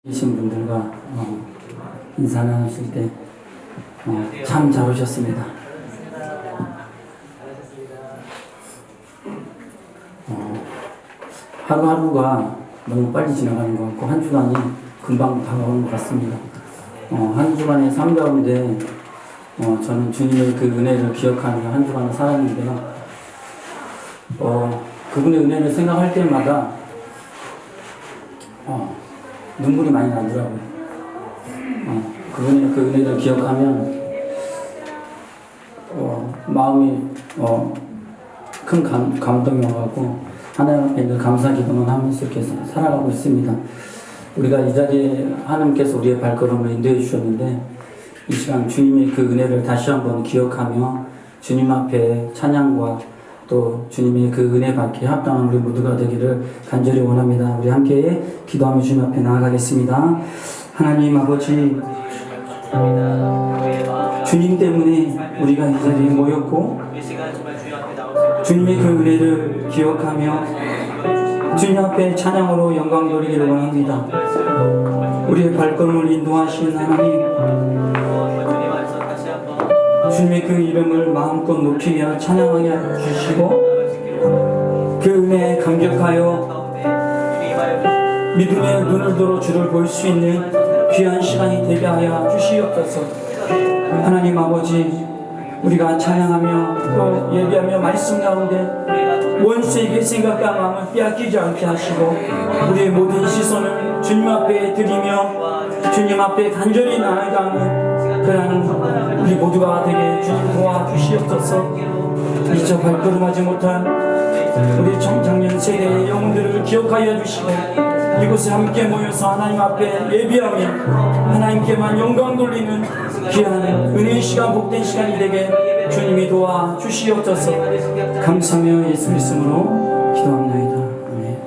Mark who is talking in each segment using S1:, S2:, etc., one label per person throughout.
S1: 계신 분들과 인사 나누실 때 참 잘 오셨습니다. 하루하루가 너무 빨리 지나가는 것 같고 한 주간이 금방 다가오는 것 같습니다. 한 주간의 삶 가운데 저는 주님의 그 은혜를 기억하며 한 주간을 살았는데요. 그분의 은혜를 생각할 때마다 눈물이 많이 나더라고요. 그분의 그 은혜를 기억하면 마음이 큰 감동이 와가지고 하나님 앞에 늘 감사 기도만 하면서 이렇게 살아가고 있습니다. 우리가 이 자리에 하나님께서 우리의 발걸음을 인도해 주셨는데 이 시간 주님의 그 은혜를 다시 한번 기억하며 주님 앞에 찬양과 또 주님의 그 은혜 받기에 합당한 우리 모두가 되기를 간절히 원합니다. 우리 함께 기도하며 주님 앞에 나아가겠습니다. 하나님 아버지, 주님 때문에 우리가 이 자리에 모였고 주님의 그 은혜를 기억하며 주님 앞에 찬양으로 영광 돌리기를 원합니다. 우리의 발걸음을 인도하시는 하나님, 주님의 그 이름을 마음껏 높이며 찬양하게 주시고 그 은혜에 감격하여 믿음의 눈을 들어 주를 볼 수 있는 귀한 시간이 되게 하여 주시옵소서. 하나님 아버지, 우리가 찬양하며 또 예배하며 말씀 가운데 원수에게 생각과 마음을 빼앗기지 않게 하시고 우리의 모든 시선을 주님 앞에 드리며 주님 앞에 간절히 나아가는 그러한 우리 모두가 되게 주님 도와주시옵소서. 미처 발걸음하지 못한 우리 청장년 세대의 영혼들을 기억하여 주시고 이곳에 함께 모여서 하나님 앞에 예비하며 하나님께만 영광 돌리는 귀한 은혜의 시간, 복된 시간이 되게 주님이 도와주시옵소서. 감사하며 예수 이름으로 기도합니다. 아멘.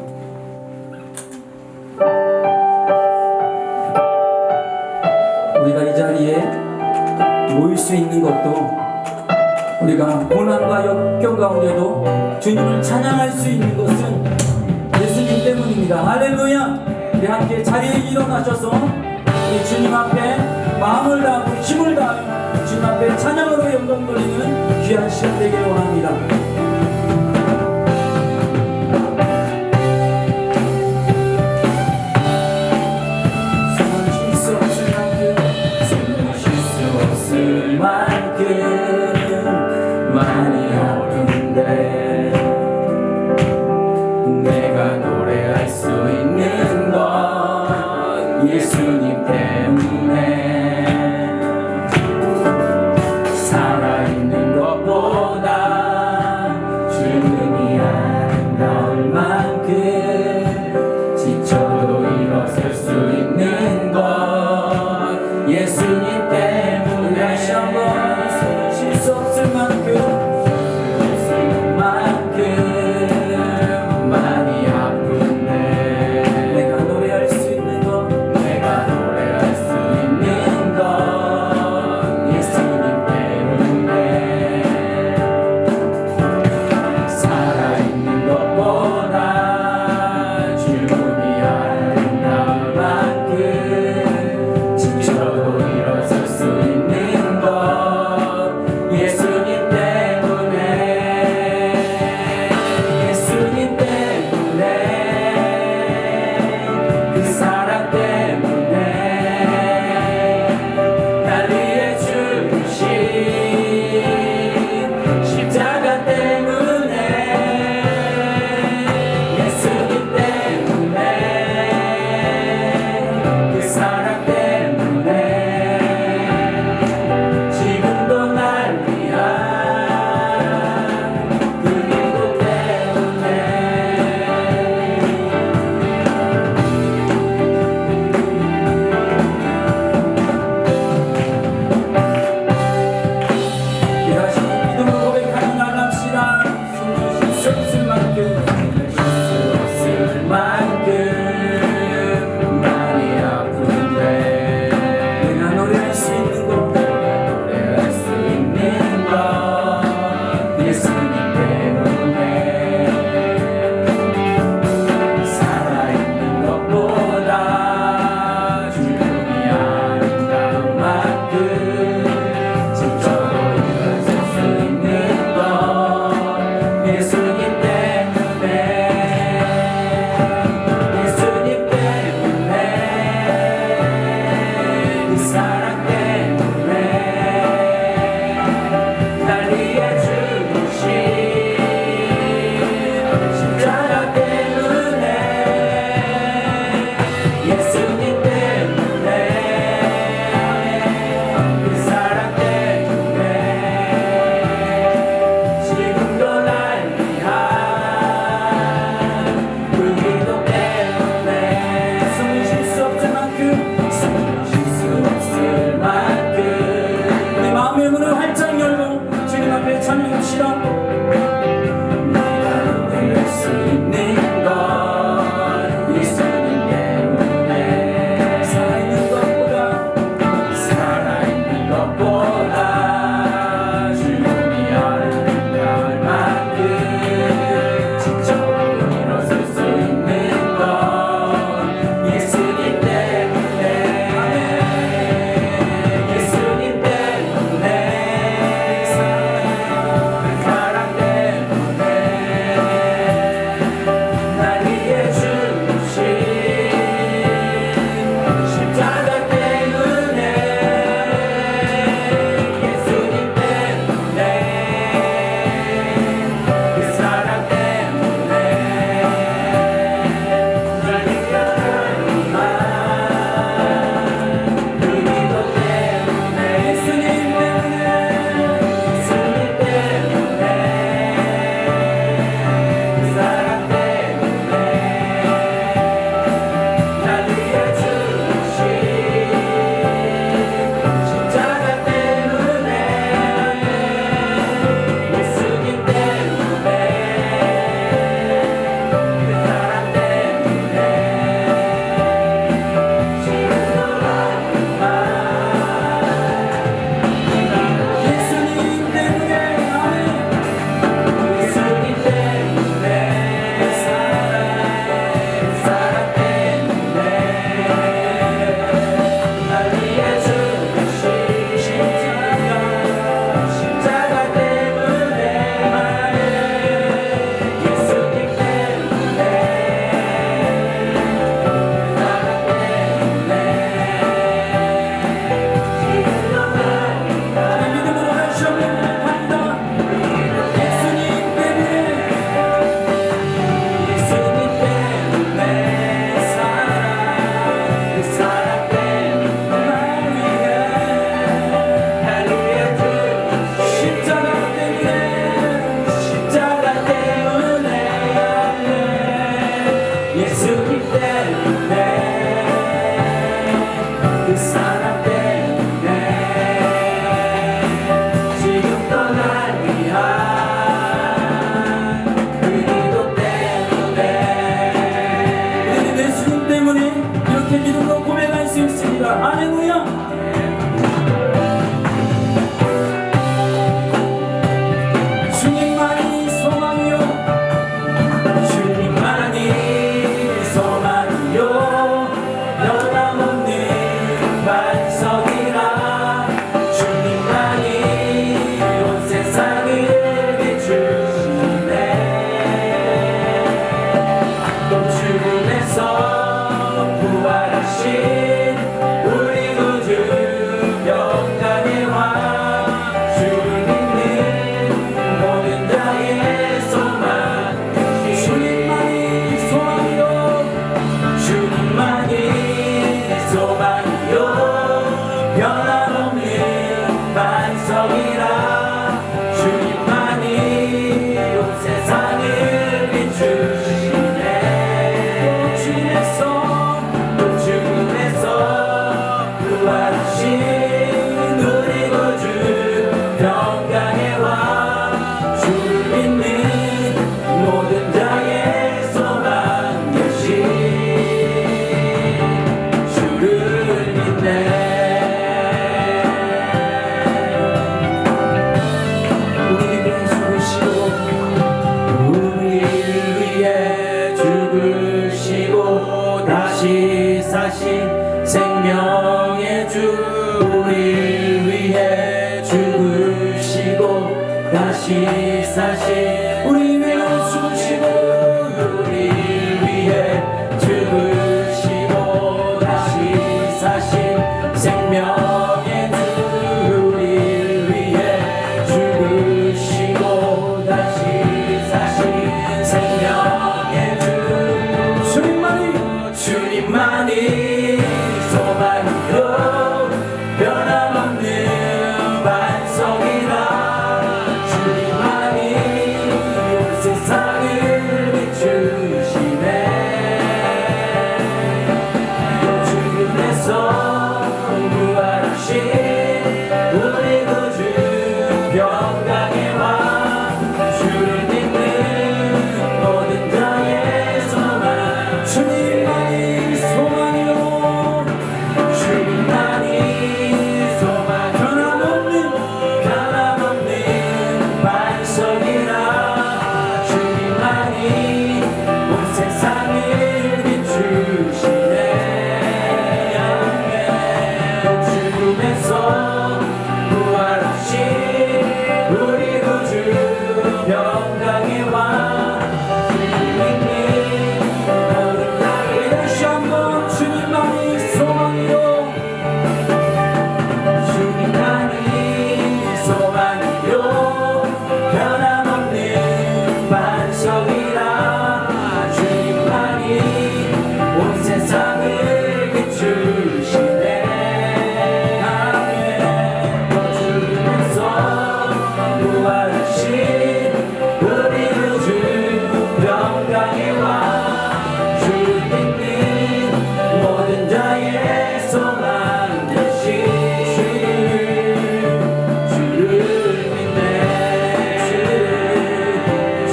S1: 우리가 이 자리에 모일 수 있는 것도 우리가 고난과 역경 가운데도 주님을 찬양할 수 있는 것은 예수님 때문입니다. 할렐루야. 우리 함께 자리에 일어나셔서 우리 주님 앞에 마음을 다하고 힘을 다하며 주님 앞에 찬양으로 영광 돌리는 귀한 시간 되기를 원합니다. 숨쉴 수 없을 만큼 많이 아픈데 내가 노래할 수 있는 건 예수님 때문에 살아있는 것보다 주님이 아름다울 만큼 지쳐도 일어설 수 있는 건 예수님 때문에 다시 한번 쉴 수 없을 만큼
S2: 아름다울
S1: 하겠습니다. 할렐루야. 주님만이 소망이요, 주님만이 소망이요, 변함없는 반석이라. 주님만이 온 세상을 비추시네. 또 죽음에서 부활하신 우리 구주 영광의 왕, 주를 믿는 모든 자의 소망. 주님만이 소망이요, 주님만이 소망이요, 변함없는 반석이라. 주님만이 온 세상을 비추시네. 또 죽음에서 부활하신 우리 구주 평강의 왕, 주를 믿는 모든 자의 소망 되신 주를 믿네. 우리를 위해 죽으시고, 우리를 위해 죽으시고 다시 사신 생명의 주. 우리를 위해 죽으시고 다시 사신, 우리 위해 죽으시고, 우리를 위해 죽으시고 다시 사신 생명의 주. 우리를 위해 죽으시고 다시 사신 생명의 주. 주님만이 소망이요, 변함없는 반석이라. 주님만이 온 세상을 비추시네. 또 죽음에서 부활하신 우리 구주 평강의 왕, 주를 믿는 모든 자의 소망. 주님만이 소망이요, 주님만이 소망, 변함없는 반석이라. 주님만이 온 세상을 비추시네. 죽음에서 부활하신 우리 구주 평강의 왕, 다시 한번 주님만이 소망이요, 주님만이 소망이요, 변함없는 반석이라. 주님만이 온 세상을 비추시네. 또 죽음에서 부활하신 우리 구주 평강의 왕, 주를 믿는 모든 자의 소망 되신 주를 믿네.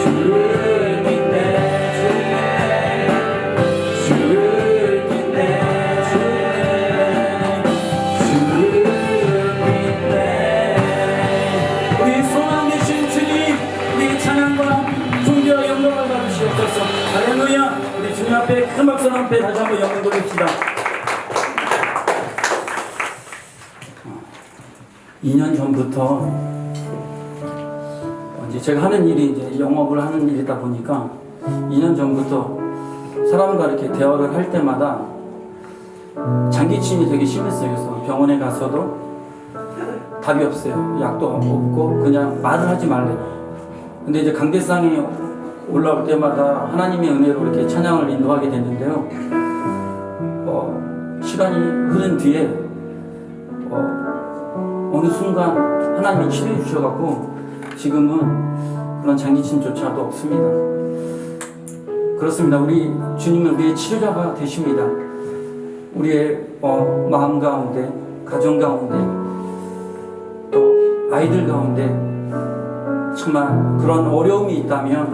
S1: 주를 믿네. 주를 믿네. 주를 믿네. 우리 소망 되신 주님, 우리 찬양과 존귀와 영광을 받으시옵소서. 할렐루야. 우리 주님 앞에 큰 박수 함께 다시 한번 영광 돌립시다. 2년 전부터 이제 제가 하는 일이 이제 영업을 하는 일이다 보니까 2년 전부터 사람과 이렇게 대화를 할 때마다 장기침이 되게 심했어요. 그래서 병원에 가서도 답이 없어요. 약도 없고 그냥 말을 하지 말래요. 근데 이제 강대상에 올라올 때마다 하나님의 은혜로 이렇게 찬양을 인도하게 됐는데요. 시간이 흐른 뒤에 어느 순간 하나님이 치료해 주셔갖고 지금은 그런 장기침조차도 없습니다. 그렇습니다. 우리 주님은 우리의 치료자가 되십니다. 우리의 마음 가운데, 가정 가운데, 또 아이들 가운데 정말 그런 어려움이 있다면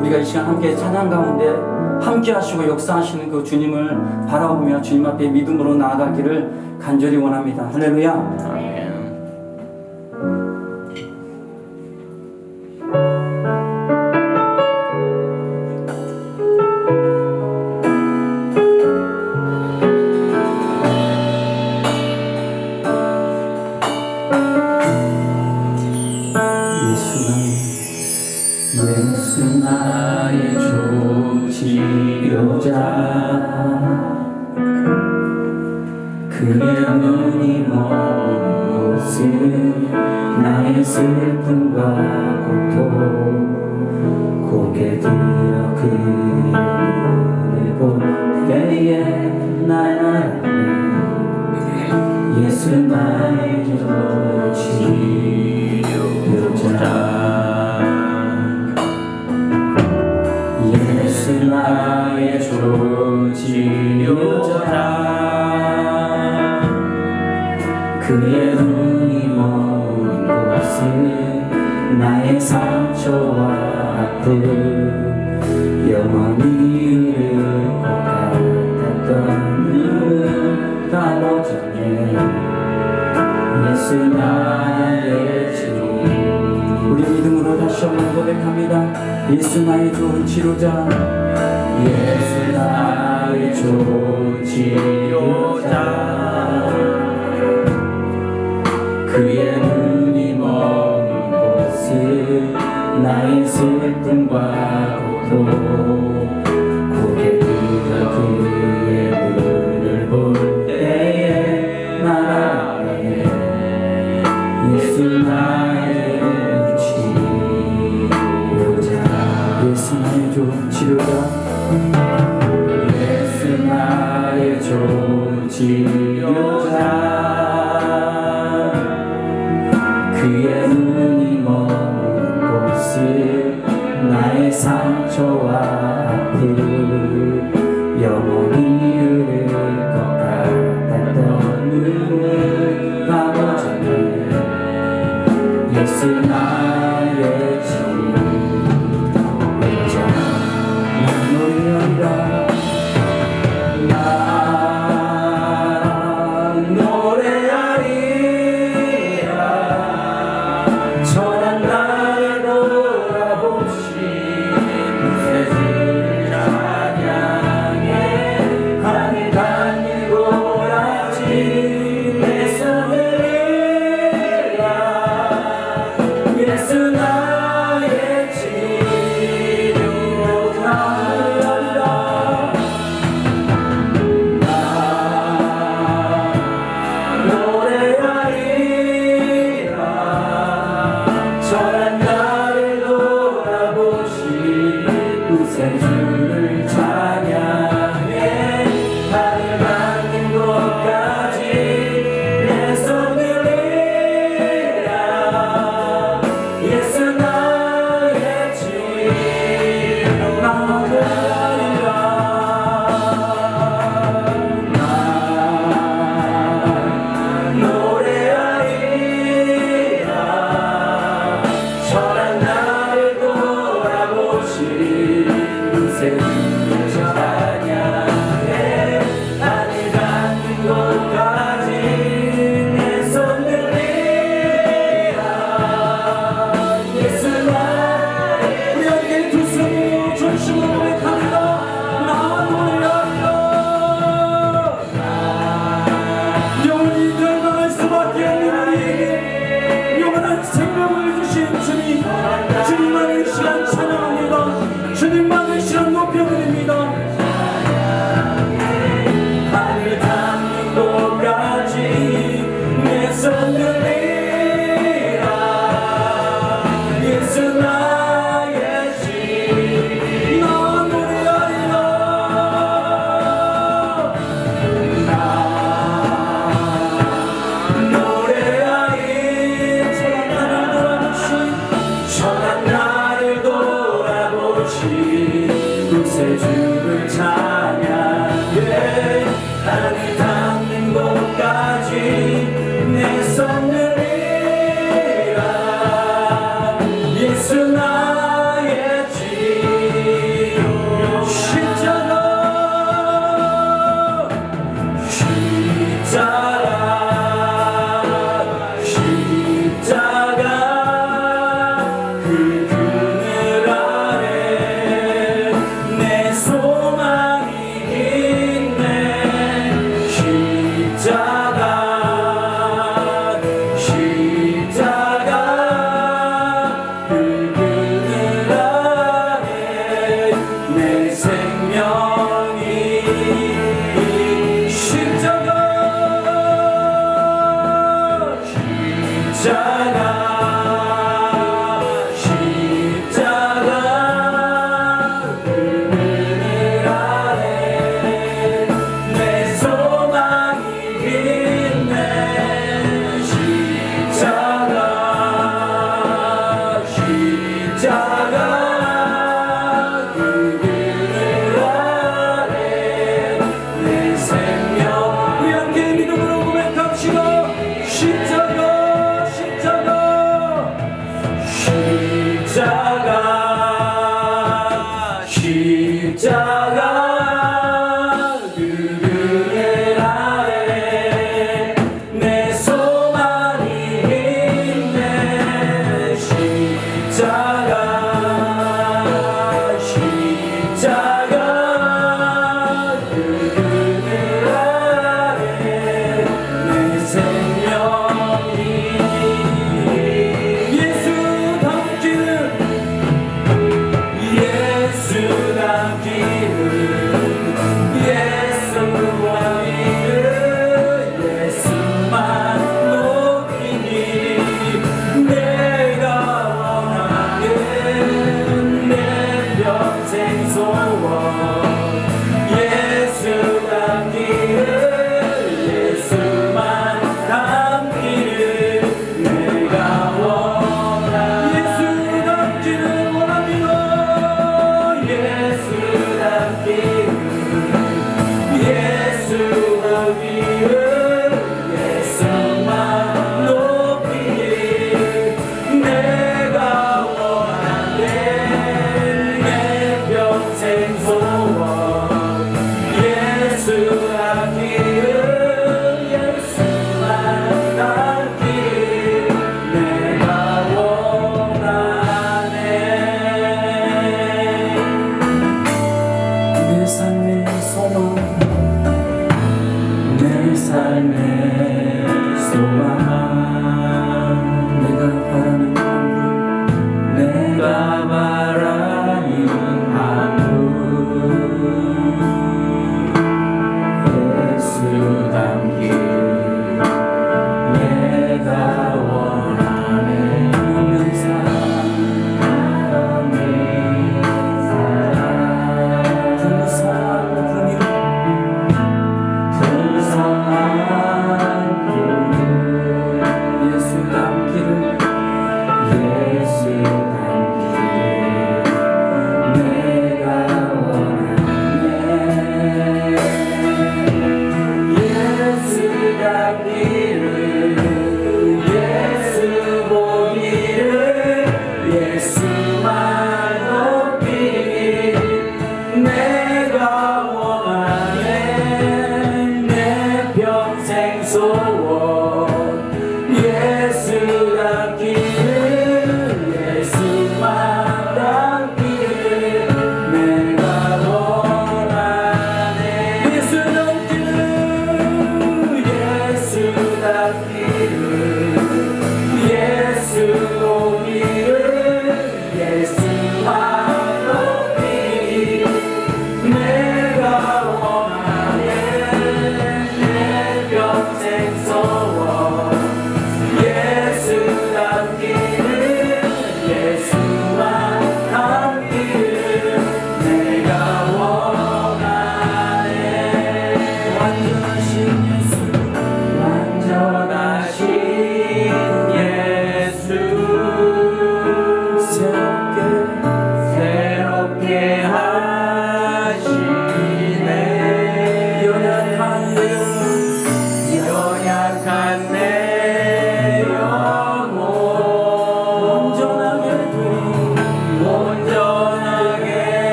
S1: 우리가 이 시간 함께 찬양 가운데 함께 하시고 역사하시는 그 주님을 바라보며 주님 앞에 믿음으로 나아가기를 간절히 원합니다. 할렐루야.
S2: 아멘.
S1: 예수 나의 조치료자 그의 눈이 먼 곳은 나의 슬픔과 고통 고개 들어 그의 눈을 볼 때에 나의 예수 나의 조치료자 예수 나의 조치료자 그의 눈이 먼 곳은 나의 상처와 아픔 영원히 흐를 것 같았던 눈을 감아주네 예수 나의 주 우리 믿음으로 다시 한번 고백합니다. 예수 나의 조치료자 예수 나의 조치료자 그의 눈이 먼 곳은 나의 슬픔과 고통 고개 들어 그의 눈을 볼 때에 나라네 예수 나의 예수 나의 조치료자 예수 나의 조치료자 그의 눈이 먼 곳은 나의 상처와 아픔 영원히 흐를 것 같았던 눈을 감아주네 예수 나의 난 노래하리라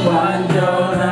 S1: 완전한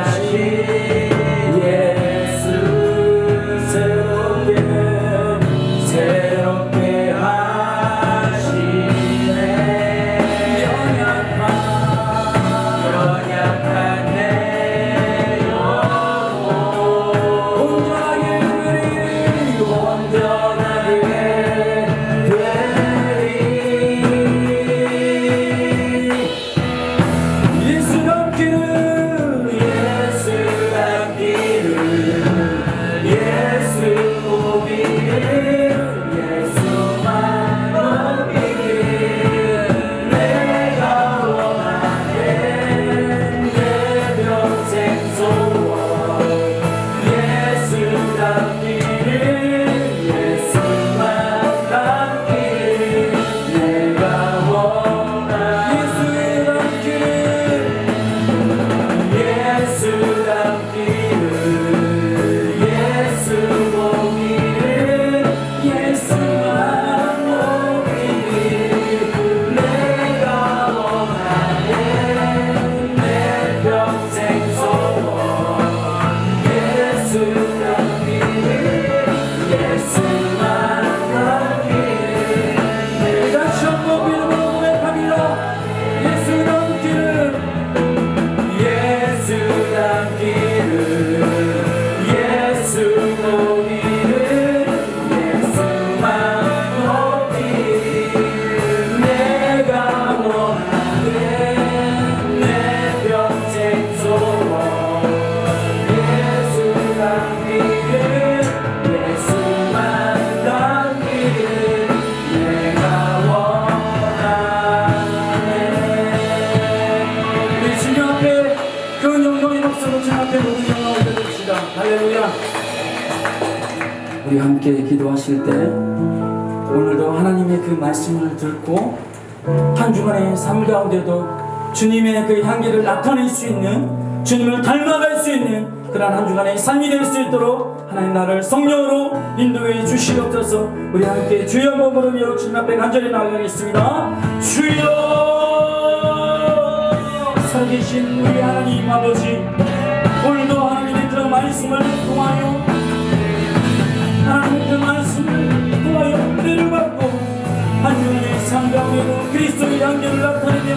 S1: 우리 목소리로 주 앞에 모든 영광을 올려드립시다. 할렐루야. 우리 함께 기도하실 때 오늘도 하나님의 그 말씀을 듣고 한 주간의 삶 가운데도 주님의 그 향기를 나타낼 수 있는, 주님을 닮아갈 수 있는 그러한 한 주간의 삶이 될 수 있도록 하나님 나를 성령으로 인도해 주시옵소서. 우리 함께 주여 한번 부르며 주님 앞에 간절히 나아가겠습니다. 주여, 살아계신 우리 하나님 아버지, 오늘도 하나님의 그 말씀을 통하여 하나님의 그 말씀을 통하여 은혜를 받고 한 주간의 삶 가운데도 그리스도의 향기를 나타내며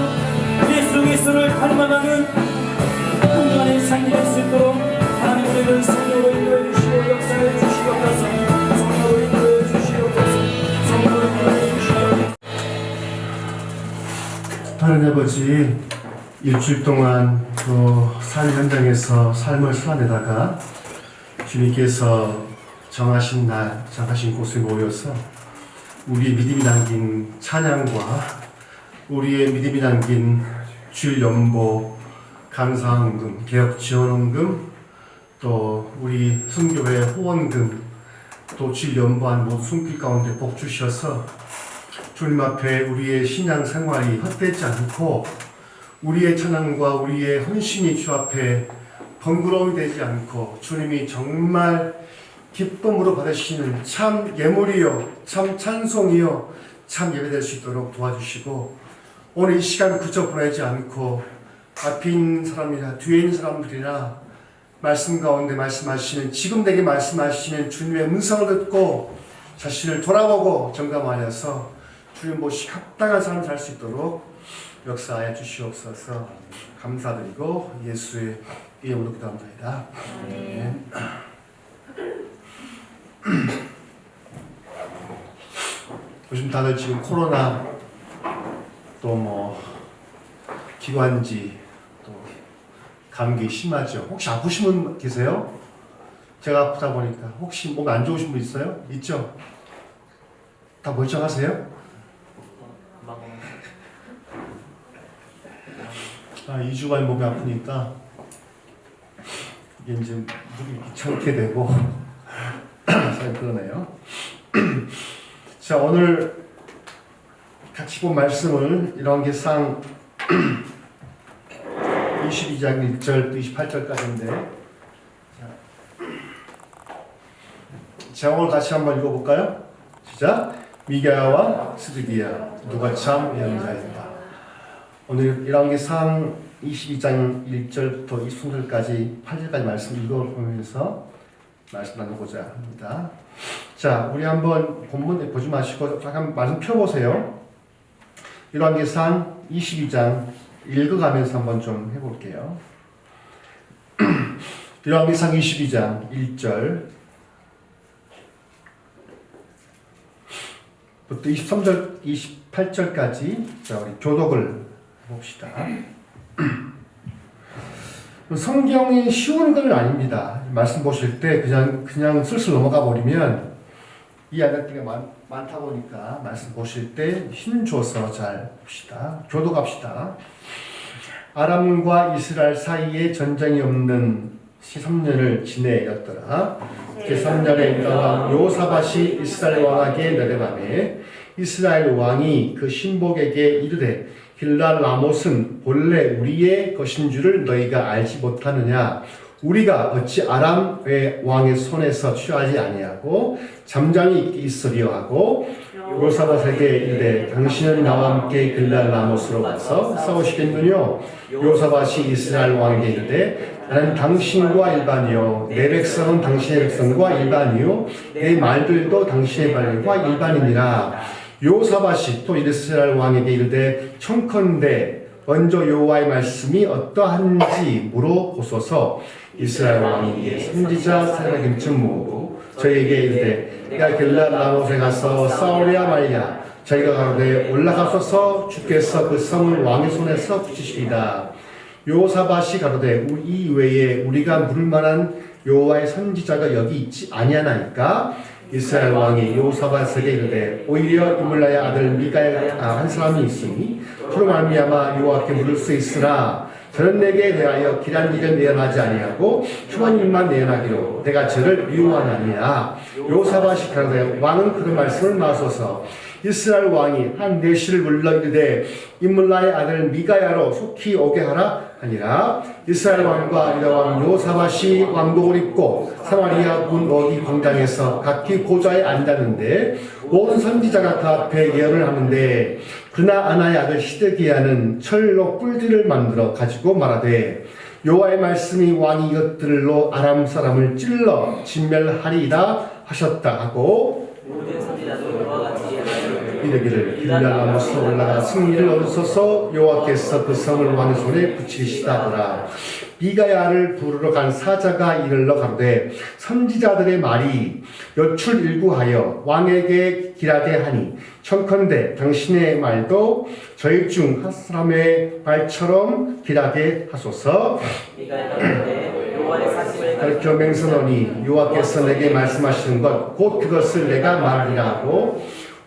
S1: 그리스도를 닮아가는 한 주간의 삶이 될 수 있도록 하나님 우리를 성령으로 인도해 주시고 역사해 주시옵소서. 성령으로 인도해 주시옵소서. 성령으로 인도해 주시옵소서.
S2: 하나님 아버지, 일주일 동안 또 삶 현장에서 삶을 살아내다가 주님께서 정하신 날, 정하신 곳에 모여서 우리의 믿음이 담긴 찬양과 우리의 믿음이 담긴 주일 연보, 감사헌금, 개혁지원헌금, 또 우리 순교회 후원금, 또 주일 연보한 모든 손길 가운데 복 주셔서 주님 앞에 우리의 신앙 생활이 헛되지 않고 우리의 찬양과 우리의 헌신이 주 앞에 번거로움이 되지 않고 주님이 정말 기쁨으로 받으시는 참 예물이요, 참 찬송이요, 참 예배될 수 있도록 도와주시고 오늘 이 시간 그저 보내지 않고 앞에 있는 사람이나 뒤에 있는 사람들이나 말씀 가운데 말씀하시는, 지금 내게 말씀하시는 주님의 음성을 듣고 자신을 돌아보고 점검하여서 주님 모시 합당한 삶을 살 수 있도록 역사하여 주시옵소서. 감사드리고 예수의 이름으로 기도합니다. 아멘. 요즘 다들 지금 코로나 또 뭐 기관지 또 감기 심하죠. 혹시 아프신 분 계세요? 제가 아프다 보니까 혹시 몸 안 좋으신 분 있어요? 있죠? 다 멀쩡하세요? 2주간 몸이 아프니까 이게 이제 물이 귀찮게 되고 잘 그러네요. 자, 오늘 같이 본 말씀을 열왕기상 22장 1절 28절까지인데 자, 오늘 같이 한번 읽어볼까요? 시작! 미가야와 스드기야 누가 참 예언자였다. 오늘 열왕기상 22장 1절부터 20절까지 8절까지 말씀 읽어보면서 말씀 나누고자 합니다. 자, 우리 한번 본문 보지 마시고 잠깐 말씀 펴보세요. 열왕기상 22장 읽어가면서 한번 좀 해볼게요. 열왕기상 22장 1절 부터 23절, 28절까지 자, 우리 교독을 봅시다. 성경이 쉬운 건 아닙니다. 말씀 보실 때 그냥 슬슬 넘어가 버리면 이해 안 될 때가 많다 보니까 말씀 보실 때 힘 줘서 잘 봅시다. 교독합시다. 아람과 이스라엘 사이에 전쟁이 없는 13년을 지내였더라. 제3년에 왕 요사밧이 이스라엘 왕에게 내려가매 이스라엘 왕이 그 신복에게 이르되 길랄 라못은 본래 우리의 것인 줄을 너희가 알지 못하느냐? 우리가 어찌 아람의 왕의 손에서 취하지 아니하고 잠잠히 있으려 하고 요사밧에게 이르되 당신은 나와 함께 길랄 라못으로 가서 싸우시겠느냐? 요사밧이 이스라엘 왕에게 이르되 나는 당신과 일반이요 내 백성은 당신의 백성과 일반이요 내 말들도 당신의 말과 일반이니라. 요사밧이 또 이스라엘 왕에게 이르되 청컨대 먼저 여호와의 말씀이 어떠한지 물어보소서. 이스라엘 왕이 선지자 사라김쯤 모으고 저에게 이르되 내가 길랄 라못에 가서 싸우랴 말랴. 저희가 가로되 올라가소서 주께서 그 성을 왕의 손에서 붙이시리다. 요사밧이 가로되 이 외에 우리가 물을 만한 여호와의 선지자가 여기 있지 아니하나이까. 이스라엘 왕이 요사밧에게 이르되 오히려 이물라의 아들 미가야 한 사람이 있으니 그로 말미암아 여호와께 물을 수 있으나 저는 내게 대하여 길한 일을 내어나지 아니하고 흉한 일만 내어나기로 내가 저를 미워하나니라. 요사밭이 가로되 왕은 그 말씀을 마소서. 이스라엘 왕이 한 내시를 불러 이르되 임물라의 아들 미가야로 속히 오게 하라 하니라. 이스라엘 왕과 유다 왕 요사밭이 왕복을 입고 사마리아 문 어디 광장에서 각기 보좌에 앉았는데 모든 선지자가 그 앞에 예언을 하는데 그나 아나의 아들 시드기야는 철로 뿔들을 만들어 가지고 말하되 여호와의 말씀이 왕이 이것들로 아람 사람을 찔러 진멸하리이다 하셨다 하고
S3: 모든 선지자도 이와 같이
S2: 이르기를 길갈나무에서 올라가 승리를 얻으소서. 여호와께서 그 성을 왕의 손에 붙이시다 하더라. 미가야를 부르러 간 사자가 이르러 가로되 선지자들의 말이 여출일구하여 왕에게 길하게 하니 청컨대 당신의 말도 저희 중 한 사람의 말처럼 길하게 하소서. 가르쳐 맹선하니 여호와께서 내게 말씀하시는 것 곧 그것을 내가 말하리라 하고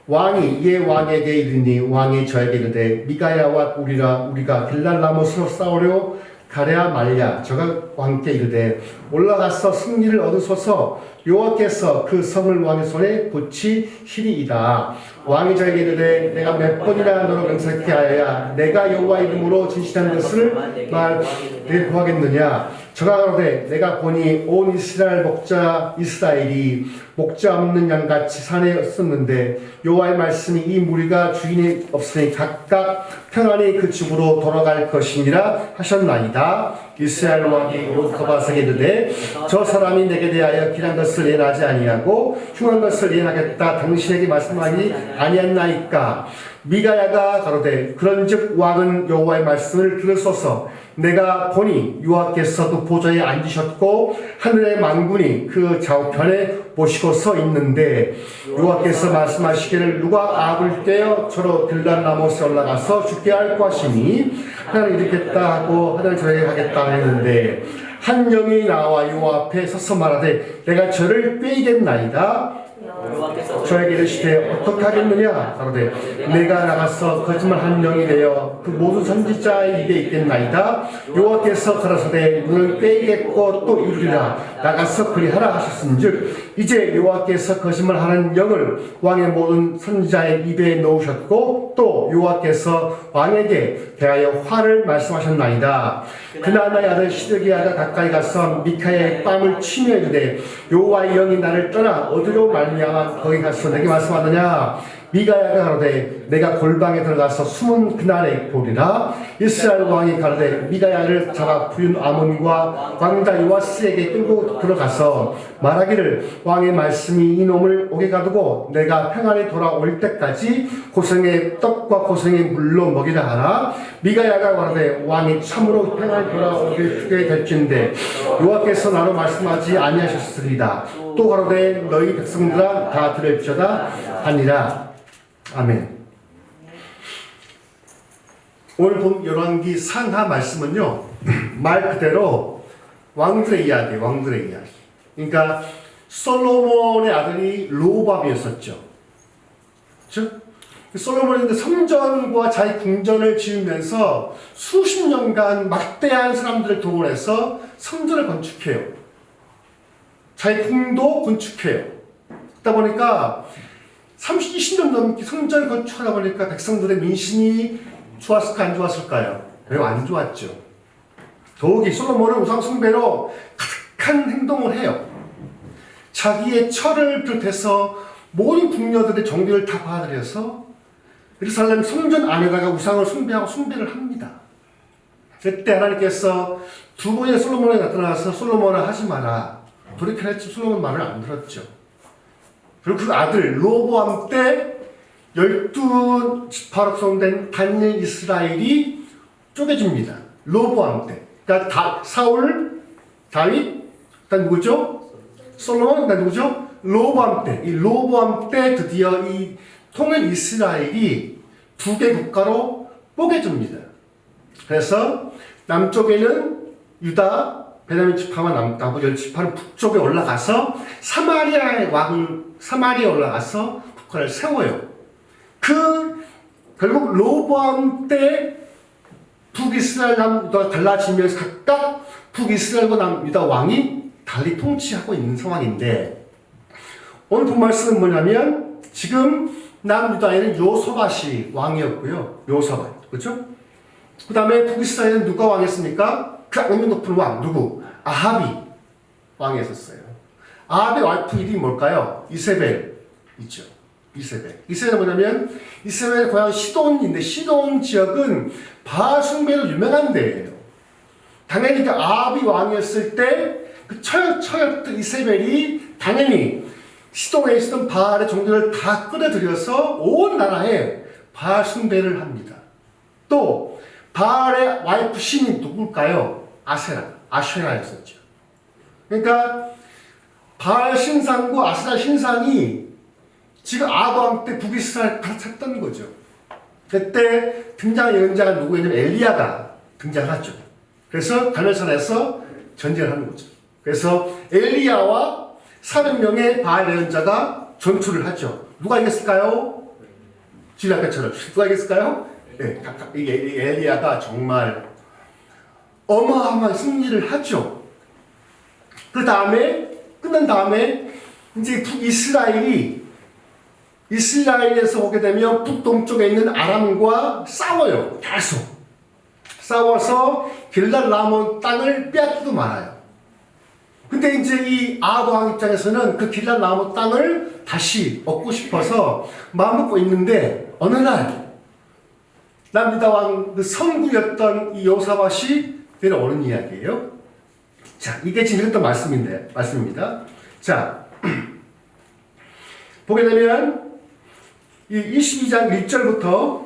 S2: 왕이 이에 왕에게 이르니 왕이 저에게 이르되 미가야와 우리가 길갈나무에서 싸우려 가랴 말랴. 저가 왕께 이르되 올라가서 승리를 얻으소서. 여호와께서 그 성을 왕의 손에 붙이시리이다. 왕이 저에게 이르되 내가 몇 번이나 너로 명설케 하여야 내가 여호와 이름으로 진실한 것을 말하게 구하겠느냐. 저가 가로되 내가 보니 온 이스라엘이 목자 없는 양같이 산에 있었는데 여호와의 말씀이 이 무리가 주인이 없으니 각각 평안히 그 집으로 돌아갈 것이니라 하셨나이다. 이스라엘 왕이 여호사밧에게 이르되 저 사람이 내게 대하여 길한 것을 예언하지 아니하고 흉한 것을 예언하겠다 당신에게 말씀하니 아니었나이까. 미가야가 가로되 그런즉 왕은 여호와의 말씀을 들으소서. 내가 보니 여호와께서 그 보좌에 앉으셨고 하늘의 만군이 그 좌우편에 모시고서 있는데 여호와께서 말씀하시기를 누가 악을 떼어 저로 길갈나무에 올라가서 죽게 할 것이니 하나는 이렇겠다 하고 하나는 저에게 하겠다 했는데 한 영이 나와 여호와 앞에 서서 말하되 내가 저를 빼이겠나이다. 저에게 이르시되 어떻게 하겠느냐 가로되 내가 나가서 거짓말한 영이 되어 그 모든 선지자의 입에 있겠나이다. 여호와께서 가라사대 너를 빼이겠고 또 이르리라. 나가서 그리하라 하셨은즉 이제 여호와께서 거짓말하는 영을 왕의 모든 선지자의 입에 넣으셨고 또 여호와께서 왕에게 대하여 화를 말씀하셨나이다. 그날 나의 아들 시드기야가 가까이 가서 미카야의 뺨을 치며 이르되 여호와의 영이 나를 떠나 어디로 말미암아 거기 가서 내게 말씀하느냐. 미가야가 가로되 내가 골방에 들어가서 숨은 그날에 보리라. 이스라엘 왕이 가로되 미가야를 잡아 부인 아몬과 왕자 요아스에게 끌고 들어가서 말하기를 왕의 말씀이 이놈을 오게 가두고 내가 평안히 돌아올 때까지 고생의 떡과 고생의 물로 먹이라 하라. 미가야가 가로되 왕이 참으로 평안히 돌아오게 될진데 여호와께서 나로 말씀하지 아니하셨으리다. 또 가로되 너희 백성들아 다 들을지어다 하니라. 아멘. 오늘 본 열왕기 상하 말씀은요 말 그대로 왕들의 이야기. 그러니까 솔로몬의 아들이 르호보암이었었죠. 그렇죠? 솔로몬이 성전과 자기 궁전을 지으면서 수십 년간 막대한 사람들을 동원해서 성전을 건축해요. 자기 궁도 건축해요. 그러다 보니까 20년 넘게 성전을 건축하다 보니까 백성들의 민심이 좋았을까 안 좋았을까요? 매우 안 좋았죠. 더욱이 솔로몬은 우상 숭배로 가득한 행동을 해요. 자기의 철을 비롯해서 모든 궁녀들의 정비를 다 받아들여서 예루살렘 성전 안에다가 우상을 숭배하고 숭배를 합니다. 그때 하나님께서 두 번의 솔로몬에 나타나서 솔로몬을 하지 마라. 돌이켜 했지 솔로몬 말을 안 들었죠. 그리고 그 아들 르호보암 때 12지파로 구성된 단일 이스라엘이 쪼개집니다. 르호보암 때. 그러니까 사울, 다윗, 그다음 누구죠? 솔로몬, 그다음 누구죠? 르호보암 때. 이 르호보암 때 드디어 이 통일 이스라엘이 두 개 국가로 뽀개집니다. 그래서 남쪽에는 유다, 베냐민 지파와 나머지 10지파는 북쪽에 올라가서 사마리아에 올라가서 국가를 세워요. 결국 르호보암 때 북이스라엘 남유다가 갈라지면서 각각 북이스라엘과 남유다 왕이 달리 통치하고 있는 상황인데 오늘 본 말씀은 뭐냐면 지금 남유다에는 요사밧이 왕이었고요. 요사밧. 그렇죠? 그 다음에 북이스라엘은 누가 왕이었습니까? 그 악명 높은 왕 누구? 아합이 왕이었어요. 아합의 와이프 이름이 뭘까요? 이세벨 있죠. 이세벨. 이세벨은 뭐냐면 이세벨의 고향 시돈인데 시돈 지역은 바알 숭배로 유명한 데예요. 당연히 그 아합이 왕이었을 때 그 처였던 이세벨이 당연히 시돈에 있었던 바알의 종들을 다 끌어들여서 온 나라에 바알 숭배를 합니다. 또 바알의 와이프 신이 누굴까요? 아세라였었죠. 그러니까 바알 신상과 아세라 신상이 지금 아합 왕 때 북이스라엘 같았던 거죠. 그때 등장 예언자가 누구였냐면 엘리야가 등장하죠. 그래서 갈멜산에서 전쟁을 하는 거죠. 그래서 엘리야와 400명의 바알 예언자가 전투를 하죠. 누가 이겼을까요? 지금 아까처럼 누가 이겼을까요? 네, 엘리야가 정말 어마어마한 승리를 하죠. 그 다음에 끝난 다음에 이제 이스라엘에서 오게 되면 북동쪽에 있는 아람과 싸워요. 계속 싸워서 길랏 라몬 땅을 빼앗기고 말아요. 근데 이제 이 아합 왕 입장에서는 그 길랏 라몬 땅을 다시 얻고 싶어서 마음먹고 있는데 어느 날 남유다 왕 그 성구였던 이 요사밧이 내려오는 이야기예요. 자, 이게 지금 했던 말씀입니다. 자, 보게 되면 이 22장 1절부터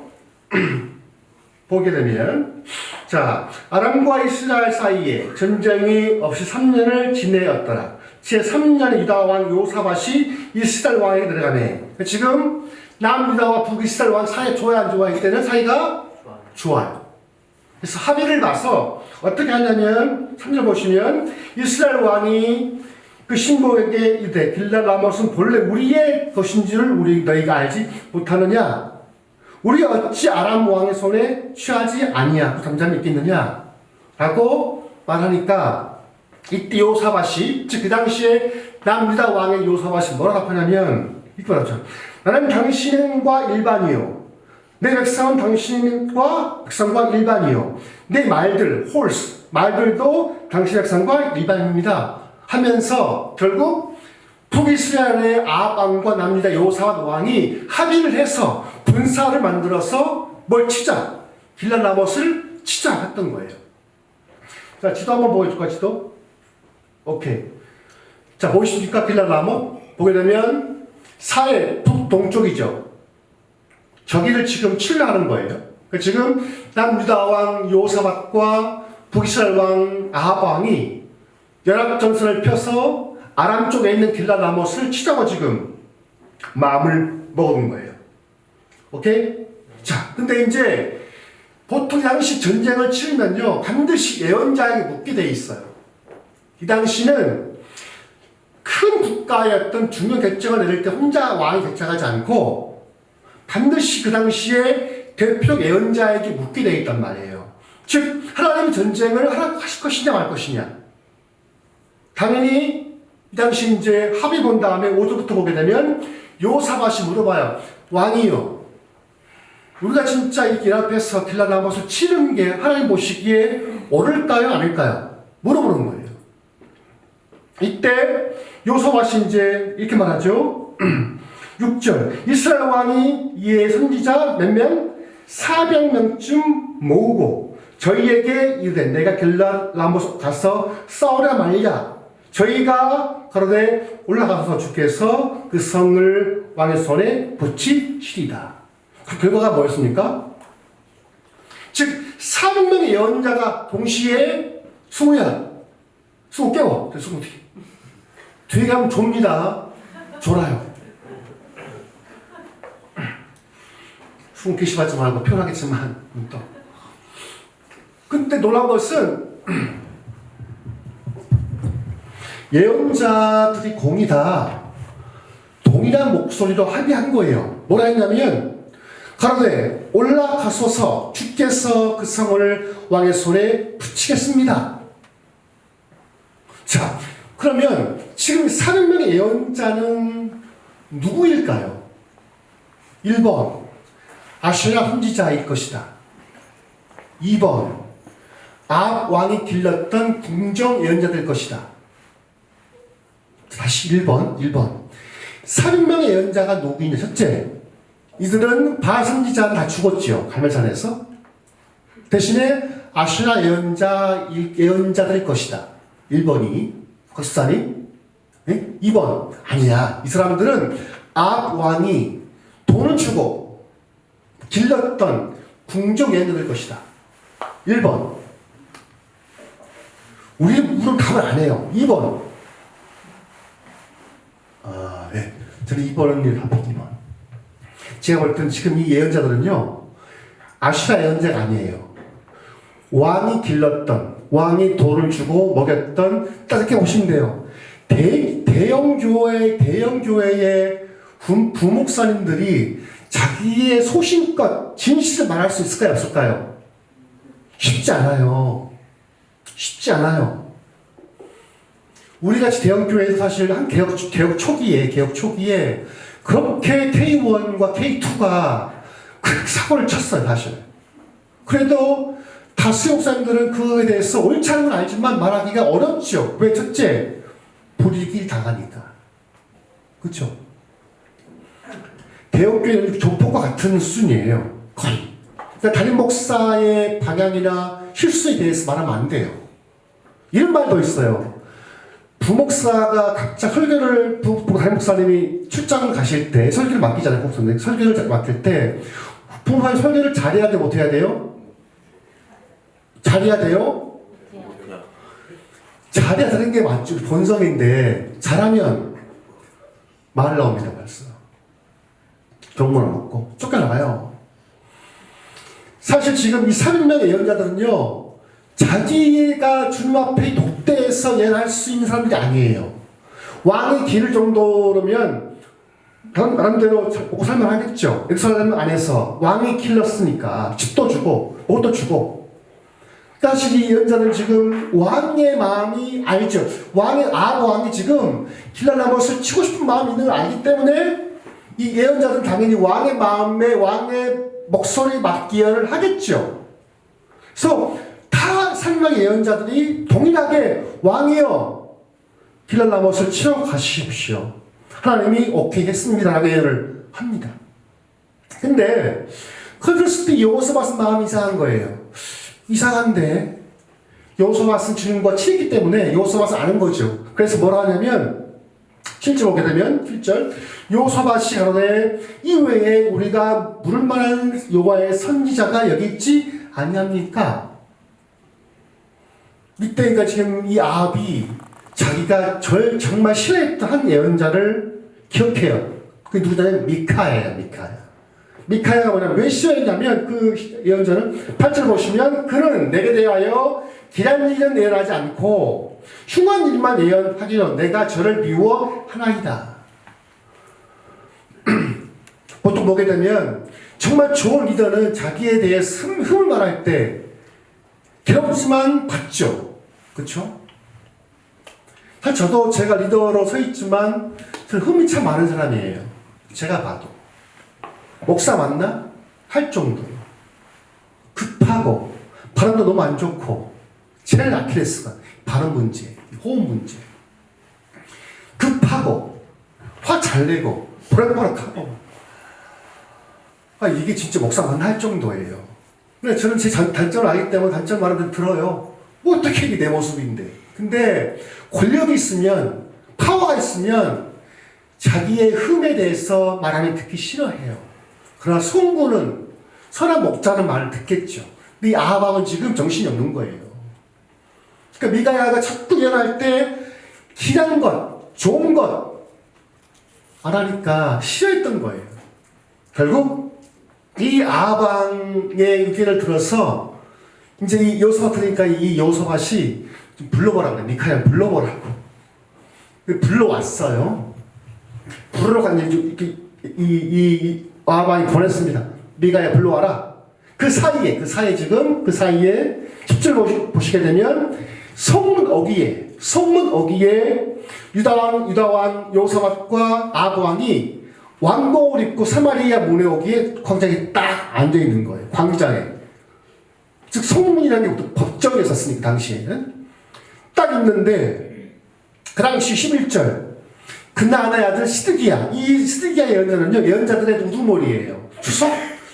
S2: 보게 되면 자, 아람과 이스라엘 사이에 전쟁이 없이 3년을 지내었더라. 제 3년에 유다 왕 요사밧이 이스라엘 왕에게 들어가네. 지금 남유다와 북이스라엘 왕 사이 좋아요 안 좋아요? 이때는 사이가 좋아요. 그래서 합의를 봐서 어떻게 하냐면 3절 보시면 이스라엘 왕이 그 신복에게 이르되 길랏 라못은 본래 우리의 것인 줄 너희가 알지 못하느냐? 우리 어찌 아람 왕의 손에 취하지 아니하고 잠잠히 있겠느냐? 라고 말하니까 이때 요사밧이 즉 그 당시에 남유다 왕의 요사밧이 뭐라고 답하냐면 이렇게 말하죠. 나는 당신과 일반이요. 내 백성은 당신과 백성과 일반이요. 내 말들도 당신 백성과 일반입니다. 하면서 결국 북이스라엘의 아합 왕과 남유다 요사밧 왕이 합의를 해서 군사를 만들어서 뭘 치자. 길랏 라못을 치자 했던 거예요. 자, 지도 한번 보여줄까, 지도? 오케이. 자, 보이십니까? 길랏 라못? 보게 되면 사해 북동쪽이죠. 저기를 지금 치려하는 거예요. 지금 남유다 왕 요사밧과 북이스라엘 왕 아합 왕이 연합전선을 펴서 아람 쪽에 있는 길랏 라못을 치자고 지금 마음을 먹은 거예요. 오케이? 자, 근데 이제 보통 이 당시 전쟁을 치르면요 반드시 예언자에게 묻게 돼 있어요. 이 당시는 큰 국가의 어떤 중요한 결정을 내릴 때 혼자 왕이 결정하지 않고 반드시 그 당시에 대표 예언자에게 묻게 돼 있단 말이에요. 즉 하나님이 전쟁을 하실 것이냐 말 것이냐. 당연히 이 당시 이제 합의 본 다음에 5절부터 보게 되면 요사밧이 물어봐요. 왕이요. 우리가 진짜 이 길 앞에서 길랏 라못을 치는 게 하나님 보시기에 옳을까요? 아닐까요? 물어보는 거예요. 이때 요사밧이 이제 이렇게 말하죠. 6절 이스라엘 왕이 이에 선지자 몇 명? 400명쯤 모으고 저희에게 이르되 내가 길랏 라못 가서 싸우려 말랴. 저희가 가로되 올라가서 주께서 그 성을 왕의 손에 붙이시리다. 그 결과가 뭐였습니까? 즉 400명의 예언자가 동시에 20 깨워. 20 뒤에 가면 좁니다. 졸아요. 20개 씹지 말고 편하겠지만 또. 근데 놀라운 것은 예언자들이 공이 다 동일한 목소리로 합의한 거예요. 뭐라 했냐면 가로되 올라가소서 주께서 그 성을 왕의 손에 붙이겠습니다. 자, 그러면 지금 400명의 예언자는 누구일까요? 1번 아시라 훈지자일 것이다. 2번 아합 왕이 길렀던 궁정 예언자들 것이다. 다시 1번 400명의 예언자가 누구이냐? 첫째, 이들은 바알 선지자는 다 죽었지요. 갈멜산에서. 대신에 아슈라 예언자들일 것이다. 1번이 거스사니. 네? 2번 아니야. 이 사람들은 아합 왕이 돈을 주고 길렀던 궁정 예언자들일 것이다. 1번. 우리는 답을 안 해요. 2번. 네. 저는 2번은 답이 2번. 제가 볼 때는 지금 이 예언자들은요, 아슈라 예언자가 아니에요. 왕이 길렀던, 왕이 돈을 주고 먹였던, 따뜻하게 보시면 돼요. 대형 교회의 부목사님들이 자기의 소신껏 진실을 말할 수 있을까요? 없을까요? 쉽지 않아요. 쉽지 않아요. 우리같이 대형교회에서 사실 한 개혁 초기에 그렇게 K1과 K2가 그렇게 사고를 쳤어요, 사실. 그래도 다수 목사님들은 그에 대해서 옳지 않은 건 알지만 말하기가 어렵죠. 왜? 첫째, 불이익이 당하니까. 그렇죠? 대형교회는 조폭과 같은 수준이에요. 거의. 그러니까 담임 목사의 방향이나 실수에 대해서 말하면 안 돼요. 이런 말도 있어요. 부목사가 각자 설교를 담임 목사님이 출장 가실 때 설교를 맡기잖아요. 설교를 맡길 때 부목사님 설교를 잘해야 돼, 못해야 돼요? 잘해야 돼요? 잘해야 되는 게 맞죠. 본성인데 잘하면 말 나옵니다. 벌써 경고를 먹고 쫓겨나가요. 사실 지금 이 300명의 예언자들은요, 자기가 주님 앞에 독대해서 예언할 수 있는 사람들이 아니에요. 왕의 길을 정도로면 나름대로 먹고 살만하겠죠. 예루살렘 안에서 왕이 길렀으니까 집도 주고 옷도 주고. 사실 이 예언자는 지금 왕의 마음이 알죠. 아합 왕이 지금 길랄라못을 치고 싶은 마음이 있는 걸 알기 때문에 이 예언자들은 당연히 왕의 마음에 왕의 목소리 맞기를 하겠죠. 그래서 다 3명의 예언자들이 동일하게 왕이여 길랄라못을 치러 가십시오. 하나님이 오케이 했습니다라고 예언을 합니다. 근데 그랬을 때 여호사밧은 마음이 이상한 거예요. 이상한데 여호사밧은 주님과 친했기 때문에 여호사밧은 아는 거죠. 그래서 뭐라 하냐면 7절 보게 되면 7절 여호사밧이 가로되 이외에 우리가 물을 만한 여호와의 선지자가 여기 있지 아니합니까? 이때니까 지금 이 아합이 자기가 정말 싫어했던 한 예언자를 기억해요. 그게 누구냐면 미카야예요. 미카야가 뭐냐면 왜 싫어했냐면 그 예언자는 8절 보시면 그는 내게 대하여 길한 일은 예언하지 않고 흉한 일만 예언하기로 내가 저를 미워하나이다. 보통 보게 되면 정말 좋은 리더는 자기에 대해 흠을 말할 때 괴롭지만 받죠. 그렇죠? 사실 저도 제가 리더로 서 있지만 흠이 참 많은 사람이에요. 제가 봐도. 목사 맞나? 할 정도예요. 급하고 발음도 너무 안 좋고 제일 아킬레스가 발음 문제, 호흡 문제. 급하고 화 잘 내고 버럭버럭하고 이게 진짜 목사 맞나 할 정도예요. 근데 저는 제 단점을 알기 때문에 단점 말하면 들어요. 뭐 어떻게 이게 내 모습인데. 근데 권력이 있으면 파워가 있으면 자기의 흠에 대해서 말하면 듣기 싫어해요. 그러나 송구는 선한 목자는 말을 듣겠죠. 근데 이 아합은 지금 정신이 없는 거예요. 그러니까 미가야가 자꾸 예언할 때 길한 것, 좋은 것 안 하니까 싫어했던 거예요. 결국 이 아합 왕의 의견을 들어서 이제 이 여호사밧 그러니까 이 여호사밧이 불러보라고 그래. 미카야 불러보라고. 불러왔어요. 부르러 갔는데 이 아합 왕이 보냈습니다. 미가야 불러와라. 그 사이에 지금 그 사이에 10절 보시게 되면 성문 어귀에 유다왕 요사밧과 아브왕이 왕복을 입고 사마리아 문에 어귀에 광장에 딱 앉아 있는 거예요. 광장에. 즉 성문이라는 게 법정에 있었으니까 당시에는 딱 있는데 그 당시 11절 그나안의 아들 시드기야. 이 시드기야 예언자는요, 예언자들의 우두머리예요.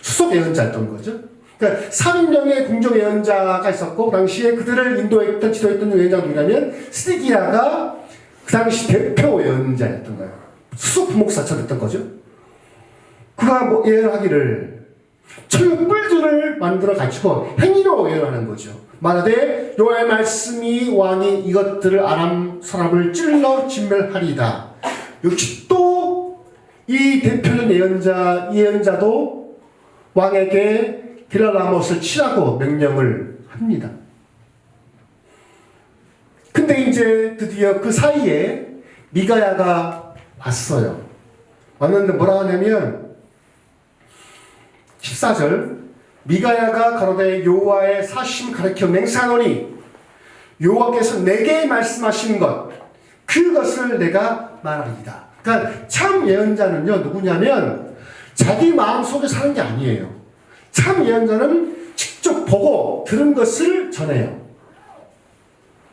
S2: 수석 예언자였던 거죠. 그러니까 3명의 궁정 예언자가 있었고, 그 당시에 그들을 인도했던, 지도했던 예언자가 누구냐면, 시드기야가 그 당시 대표 예언자였던 거예요. 수석 부목사처럼 됐던 거죠. 그가 뭐 예언하기를, 철로 뿔들을 만들어 가지고 행위로 예언하는 거죠. 말하되 여호와의 말씀이 왕이 이것들을 아람 사람을 찔러 진멸하리이다. 역시 또 이 대표는 예언자도 왕에게 길랄라못을 치라고 명령을 합니다. 근데 이제 드디어 그 사이에 미가야가 왔어요. 왔는데 뭐라 하냐면 14절 미가야가 가로되 여호와의 사심 가르쳐 맹세하노니 여호와께서 내게 말씀하신 것 그것을 내가 말하리이다. 그러니까 참 예언자는요 누구냐면 자기 마음속에 사는 게 아니에요. 참 예언자는 직접 보고 들은 것을 전해요.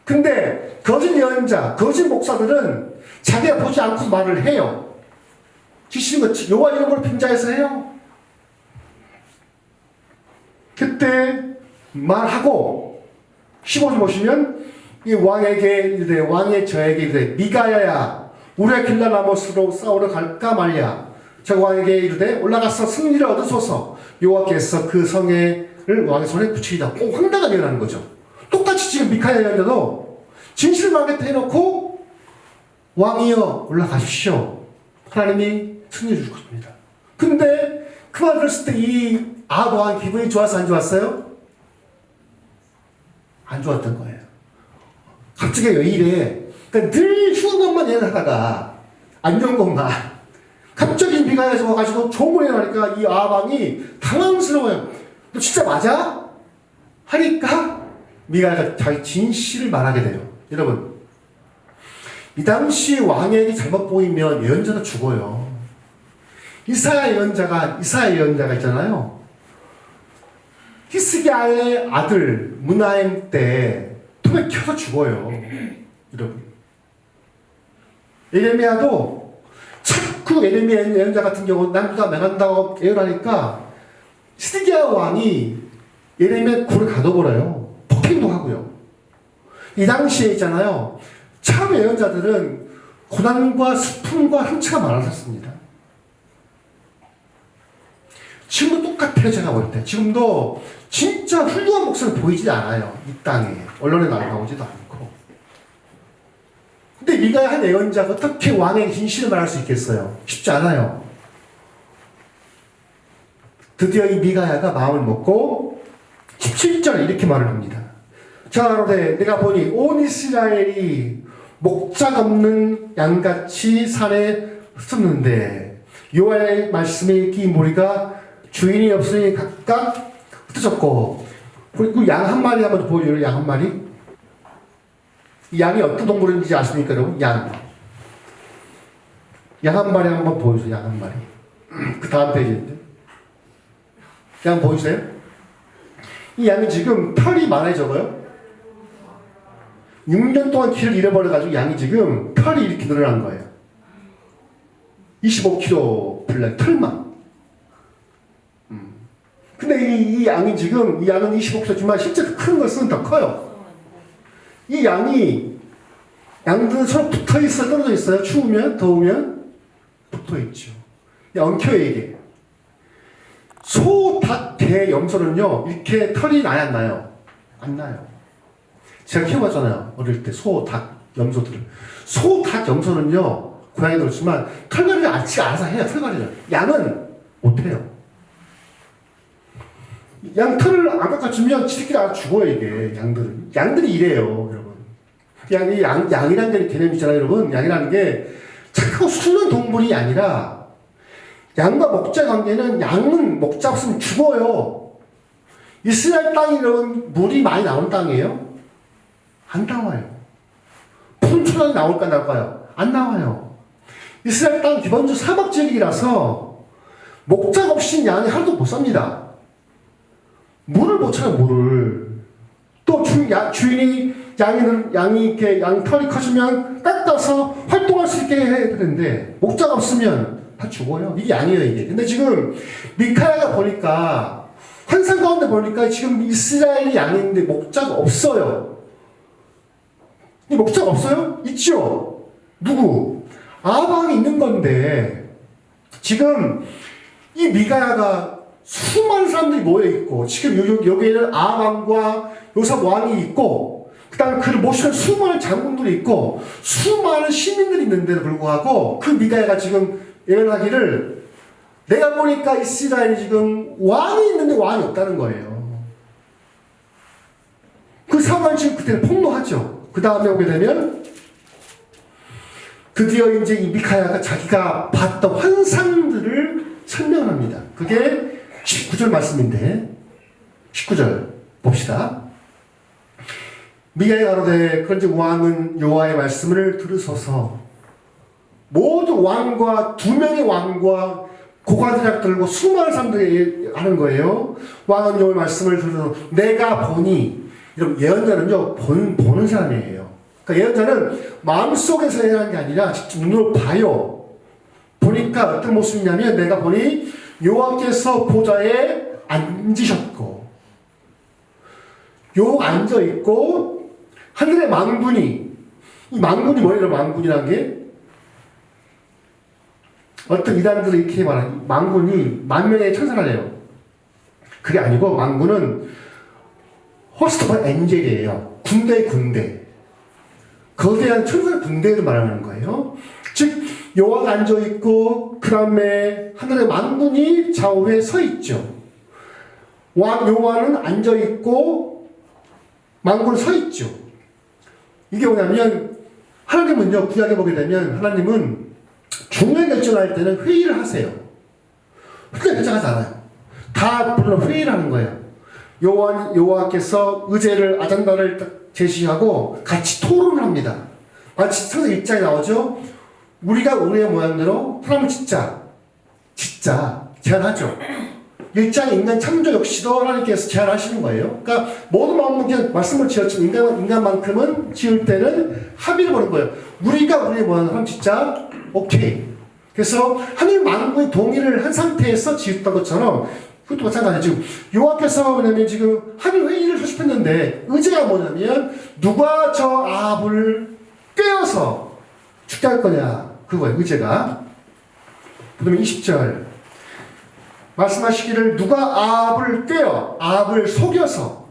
S2: 근데 거짓 예언자, 거짓 목사들은 자기가 보지 않고 말을 해요. 지시는 것 여호와 이름으로 빙자해서 해요. 그때 말하고 15절 보시면 이 왕에게 이르되 왕의 저에게 이르되 미가야야 우리가 길랄라못으로 싸우러 갈까 말야. 저 왕에게 이르되 올라가서 승리를 얻으소서. 여호와께서 그 성회를 왕의 손에 붙이리다. 황당한 예언하는 거죠. 똑같이 지금 미카야 예언자도 진실을 말하겠다 해놓고 왕이여 올라가십시오. 하나님이 승리 주실 것입니다. 근데 그 말 들었을 때 이 아합 왕 기분이 좋았어 안 좋았어요? 안 좋았던 거예요. 갑자기 왜 이래? 그러니까 늘 좋은 것만 예언하다가 안 좋은 것만 갑자기 미가야에서 와가지고 좋은 걸 예언하니까 이 아합 왕이 당황스러워요. 너 진짜 맞아? 하니까 미가야가 자기 진실을 말하게 돼요. 여러분 이 당시 왕에게 잘못 보이면 예언자도 죽어요. 이사야 예언자가 있잖아요. 히스기야의 아들 문하임 때 통에 켜서 죽어요. 여러분 예레미야도 자꾸 예레미야 예언자 같은 경우 남주가 맹한다고 예언하니까 시드기야 왕이 예레미야 굴에 가둬버려요. 폭행도 하고요. 이 당시에 있잖아요. 참 예언자들은 고난과 슬픔과 한치가 많았습니다. 지금도 똑같아요. 제가 볼 때 지금도 진짜 훌륭한 목소리 보이지 않아요. 이 땅에 언론에 나오지도 않고. 근데 미가야 한 예언자가 어떻게 왕의 진실을 말할 수 있겠어요? 쉽지 않아요. 드디어 이 미가야가 마음을 먹고 17절에 이렇게 말을 합니다. 자라로되 내가 보니 온 이스라엘이 목자가 없는 양같이 산에 흩었는데 여호와의 말씀에 이 무리가 주인이 없으니 각각 흩어졌고 그리고 양 한 마리 한번 보여줘요. 양 한 마리. 이 양이 어떤 동물인지 아십니까 여러분? 양 한 마리 한번 보여주세요. 양 한 마리. 그 다음 페이지인데 양 보이세요? 이 양이 지금 털이 많아져요. 6년 동안 키를 잃어버려가지고 양이 지금 털이 이렇게 늘어난 거예요. 25kg 분량 털만. 근데 이 양이 지금 이 양은 25kg지만 실제 큰 것은 더 커요. 이 양들은 서로 붙어 있어요? 떨어져 있어요? 추우면 더우면 붙어 있죠. 엉켜요 이게. 소, 닭, 개, 염소는요 이렇게 털이 나야 안 나요? 안 나요. 제가 키워봤잖아요. 어릴 때 소, 닭, 염소들을. 소, 닭, 염소는요 고양이도 그렇지만 털갈이를 알아서 해요. 털갈이를. 양은 못해요. 양 털을 안 깎아주면 지들끼리 알아 죽어요 이게. 양들이 이래요 여러분. 양이라는 게 개념이 있잖아요 여러분. 양이라는 게 착하고 순한 동물이 아니라 양과 목자 관계는 양은 목자 없으면 죽어요. 이스라엘 땅이면 물이 많이 나오는 땅이에요? 안 나와요. 푸른초장이 나올까 나올까요? 안 나와요. 이스라엘 땅 기본적으로 사막 지역이라서 목자가 없이 양이 하나도 못 삽니다. 물을 못 찾아요, 물을. 또 주인이 양이 이렇게 양 털이 커지면 깎아서 활동할 수 있게 해야 되는데 목자가 없으면 다 죽어요. 이게 양이에요, 이게. 근데 지금 미카야가 보니까 환상 가운데 보니까 지금 이스라엘이 양인데 목자가 없어요. 이 목자가 없어요? 있죠. 누구? 아방이 있는 건데 지금 이 미가야가 수많은 사람들이 모여 있고 지금 여기에는 아방과 요삽 왕이 있고 그 다음에 그를 모시는 수많은 장군들이 있고 수많은 시민들이 있는데도 불구하고 그 미가야가 지금 예언하기를 내가 보니까 이스라엘이 지금 왕이 있는데 왕이 없다는 거예요. 그 상황이 지금 그때는 폭로하죠. 그 다음에 오게 되면 드디어 이제 이 미카야가 자기가 봤던 환상들을 설명합니다. 그게 19절 말씀인데 19절 봅시다. 미카야가 가로되 그런즉 왕은 여호와의 말씀을 들으소서. 모두 왕과 2명의 왕과 고관들을 들고 수많은 사람들이 하는 거예요. 왕은 여호와의 말씀을 들으소서. 내가 보니, 여러분 예언자는요 보는 사람이에요. 그러니까 예언자는 마음속에서 예언하는 게 아니라 직접 눈으로 봐요. 보니까 어떤 모습이냐면 내가 보니 여호와께서 보좌에 앉으셨고 여호와 앉아있고 하늘의 망군이, 이 망군이 뭐예요? 망군이라는 게 어떤 이단들은 이렇게 말하는 망군이 10,000명의 천사라래요. 그게 아니고 망군은 호스트 오브 엔젤이에요. 군대의 군대. 거대한 천사의 군대를 말하는 거예요. 즉 여호와가 앉아있고 그 다음에 하늘의 망군이 좌우에 서 있죠. 여호와는 앉아있고 망군은 서 있죠. 이게 뭐냐면 하나님은요 구약에 보게 되면 하나님은 중요한 결정할 때는 회의를 하세요. 그냥 결정하지 않아요. 다 불러 회의를 하는 거예요. 여호와께서 의제를 아젠다를 제시하고 같이 토론을 합니다. 마치 창세기 1장에 나오죠. 우리가 우리의 모양대로 사람을 짓자 제안하죠. 1장 인간 창조 역시도 하나님께서 제안하시는 거예요. 그러니까 모든 마음은 그냥 말씀을 지었지만 인간만큼은 지을 때는 합의를 보는 거예요. 우리가 우리의 모양대로 사람 짓자. 오케이. 그래서 하늘 만군이 동의를 한 상태에서 지었던 것처럼 그것도 마찬가지예요. 지금 여호와께서 뭐냐면 지금 하늘 회의를 소집했는데 의제가 뭐냐면 누가 저 아합을 꿰어서 죽게 할 거냐 그거예요. 의제가. 그다음에 20절 말씀하시기를 누가 아합을 꿰어 아합을 속여서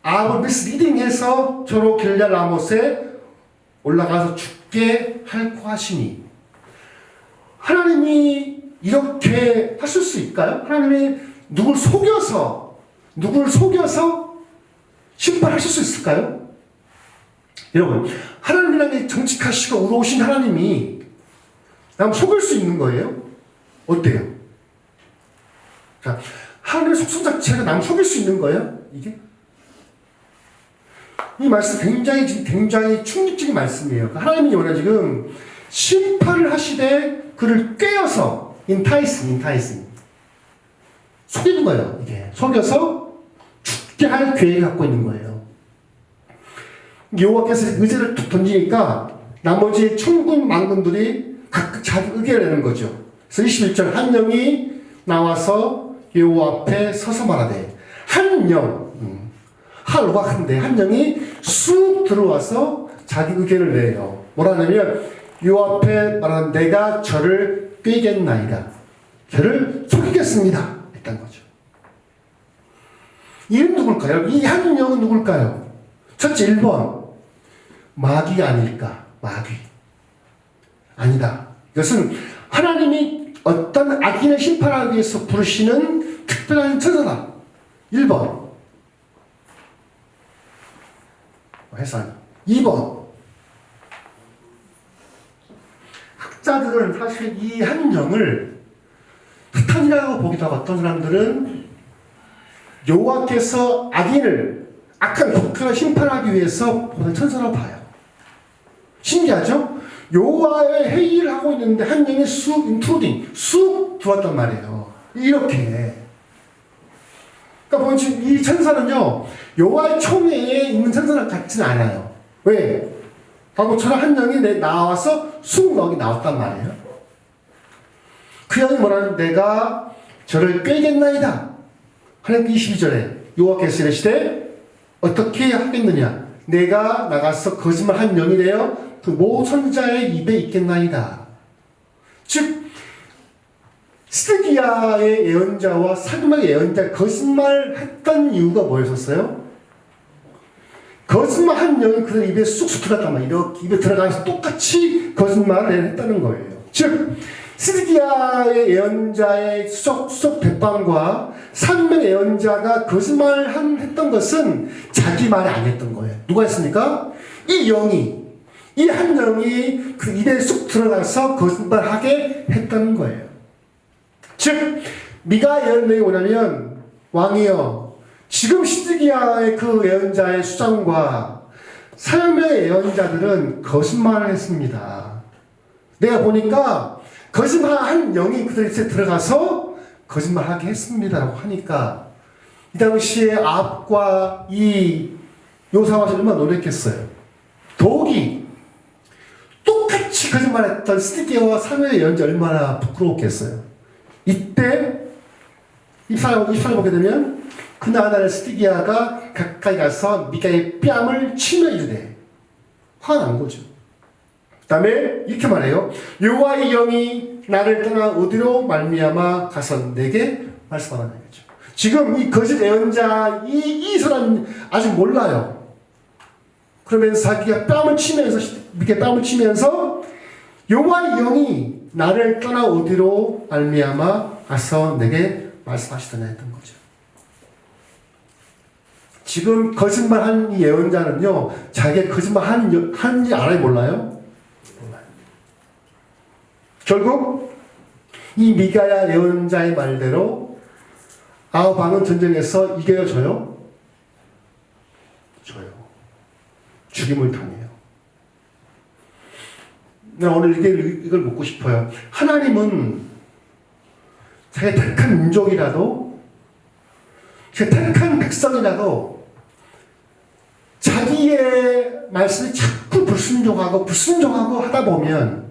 S2: 아합을 미스리딩해서 저로 길랴 라못에 올라가서 죽게 할고 하시니 하나님이 이렇게 하실 수 있을까요? 하나님이 누굴 속여서 심판하실 수 있을까요? 여러분 하나님이라는 게 정직하시고 의로우신 하나님이 남 속일 수 있는 거예요? 어때요? 자, 하나님의 속성 자체가 남 속일 수 있는 거예요? 이게? 이 말씀 굉장히 충격적인 말씀이에요. 하나님이 원래 지금 심판을 하시되 그를 꿰어서 인타이싱 속이는 거예요. 이게 속여서 죽게 할 계획을 갖고 있는 거예요. 여호와께서 의제를 툭 던지니까 나머지 천군 만군들이 각각 자기 의견을 내는 거죠. 그래서 21절 한 영이 나와서 여호와 앞에 서서 말하되 한 영 할로가 큰데 한 영이 쑥 들어와서 자기 의견을 내요. 뭐라냐면 여호와 앞에 말하는 내가 저를 꿰겠나이다. 저를 속이겠습니다. 했던 거죠. 이는 누굴까요? 이 한 영은 누굴까요? 첫째 1번 마귀가 아닐까? 마귀. 아니다. 이것은 하나님이 어떤 악인을 심판하기 위해서 부르시는 특별한 천사다. 1번 해산. 2번 학자들은 사실 이 한 영을 하기도 하고 어떤 사람들은 여호와께서 악한 국가를 심판하기 위해서 보낸 천사로 봐요. 신기하죠? 여호와의 회의를 하고 있는데 한 명이 쑥 들어왔단 말이에요. 이렇게. 그러니까 보면 지금 이 천사는요, 여호와의 총회에 있는 천사랑 같지는 않아요. 왜? 바보처럼 한 명이 나와서 쑥 나왔단 말이에요. 그 형이 뭐라는 내가 저를 꿰겠나이다. 하나님 22절에 여호와께서 이르시되 어떻게 하겠느냐? 내가 나가서 거짓말 한 영이 되어 그 모선자의 입에 있겠나이다. 즉 시드기야의 예언자와 사두막의 예언자가 거짓말했던 이유가 뭐였었어요? 거짓말 한 영이 그들 입에 쑥쑥 들어갔단 말이에요. 이렇게 입에 들어가서 똑같이 거짓말을 했다는 거예요. 즉 시드기야의 예언자의 수석 백방과 사두막의 예언자가 거짓말했던 것은 자기 말이 아니었던 거예요. 누가 했습니까? 이 한 영이 그 입에 쑥 들어가서 거짓말하게 했다는 거예요. 즉 미가 예언력이 뭐냐면 왕이여 지금 시드기야의 그 예언자의 수장과 사두막의 예언자들은 거짓말을 했습니다. 내가 보니까 거짓말한 영이 그들에 들어가서 거짓말하게 했습니다라고 하니까 이 당시에 아합과 이 요사와서 얼마나 놀랬겠어요. 더욱이 똑같이 거짓말했던 시드기야와 사두막의 예언자 얼마나 부끄러웠겠어요. 이때 입사를 보게 되면 그날 시드기야가 가까이 가서 미가의 뺨을 치며 이르되 화난 거죠. 그 다음에 이렇게 말해요. 여호와의 영이 나를 떠나 어디로 말미암아 가서 내게 말씀하라 하겠죠. 지금 이 거짓 예언자 이 사람 아직 몰라요. 그러면서 자기가 미가의 뺨을 치면서 여호와의 영이 나를 떠나 어디로 말미암아 가서 내게 말씀하시더냐 했던 거죠. 지금 거짓말한 이 예언자는요, 자기가 거짓말하는지 알아요, 몰라요? 몰라요. 결국 이 미가야 예언자의 말대로 아합 왕은 전쟁에서 이겨요, 져요? 져요. 죽임을 당해요. 나 오늘 이걸 묻고 싶어요. 하나님은 자기 택한 민족이라도, 자기 택한 백성이라도 자기의 말씀이 자꾸 불순종하고 하다 보면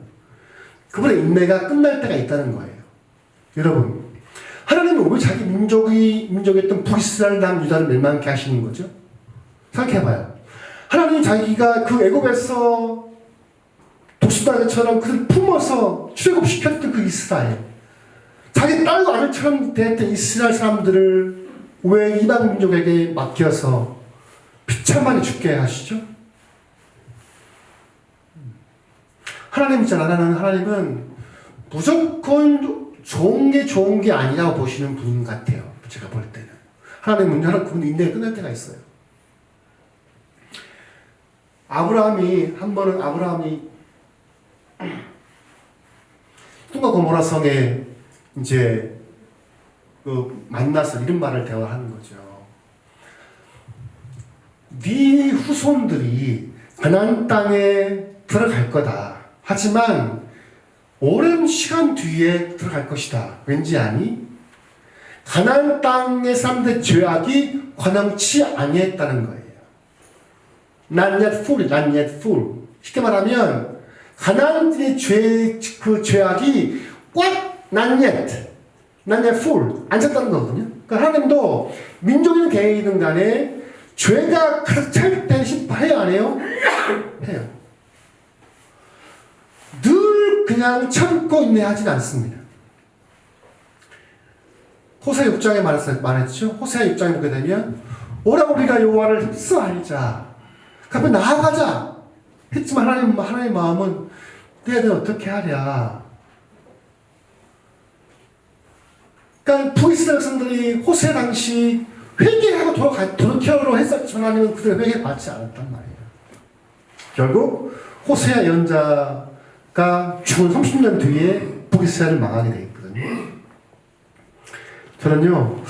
S2: 그분의 인내가 끝날 때가 있다는 거예요. 여러분, 하나님은 왜 자기 민족이었던 북이스라엘 남유다를 멸망케 하시는 거죠? 생각해봐요. 하나님이 자기가 그 애굽에서 독수다처럼 그를 품어서 출애굽시켰던 그 이스라엘, 자기 딸과 아들처럼 대했던 이스라엘 사람들을 왜 이방 민족에게 맡겨서 비참하게 죽게 하시죠? 하나님은 무조건 좋은 게 아니라고 보시는 분 같아요. 제가 볼 때는. 하나님은 그분 인내가 끝날 때가 있어요. 아브라함이 뚱과 고모라 성에 이제 만나서 이런 말을 대화하는 거죠. 네 후손들이 가나안 땅에 들어갈 거다. 하지만 오랜 시간 뒤에 들어갈 것이다. 왠지 아니? 가나안 땅의 사람들의 죄악이 관영치 아니했다는 거예요. Not yet full. 쉽게 말하면 가나안의 죄악이 꽉 not yet full 안 찼다는 거거든요. 그러니까 하나님도 민족이든 개인이든 간에 죄가 가득 찰 때 심판해요, 안 해요? 해요. 늘 그냥 참고 인내하진 않습니다. 호세아 6장에 말했죠. 호세아 6장에 보게 되면 오라 우리가 여호와를 힘써 알자. 그러면 나아가자 했지만 하나님의 마음은 내가 어떻게 하랴. 그러니까 북이스라엘 백성들이 호세 당시 회개하고 돌이켜로 했었지만 하나님은 그들의 회개 받지 않았단 말이에요. 결국 호세아 예언자가 죽은 30년 뒤에 북이스라엘을 망하게 되어 있거든요. 저는요,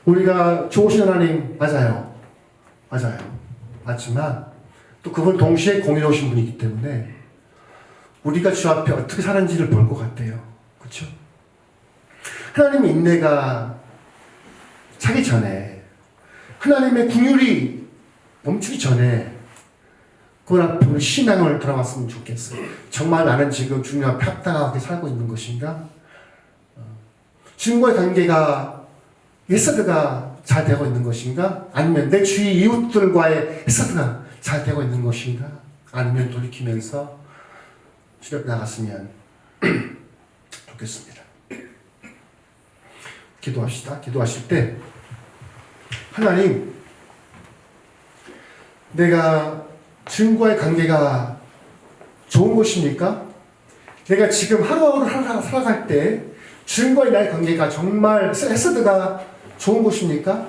S2: 우리가 좋으신 하나님 맞아요. 맞지만 또 그분 동시에 공의로우신 분이기 때문에 우리가 주 앞에 어떻게 사는지를 볼 것 같아요. 그렇죠? 하나님의 인내가 차기 전에, 하나님의 긍휼이 멈추기 전에 그분 앞에 우리 신앙을 돌아봤으면 좋겠어요. 정말 나는 지금 주님 앞에 합당하게 살고 있는 것인가? 주님과의 관계가 예서드가 잘 되고 있는 것인가? 아니면 내 주위 이웃들과의 예서드가 잘 되고 있는 것인가? 아니면 돌이키면서 주님 앞에 나갔으면 좋겠습니다. 기도합시다. 기도하실 때 하나님, 내가 주님과의 관계가 좋은 것입니까? 내가 지금 하루하루 살아갈 때 주님과의 나의 관계가 정말 에스더가 좋은 것입니까?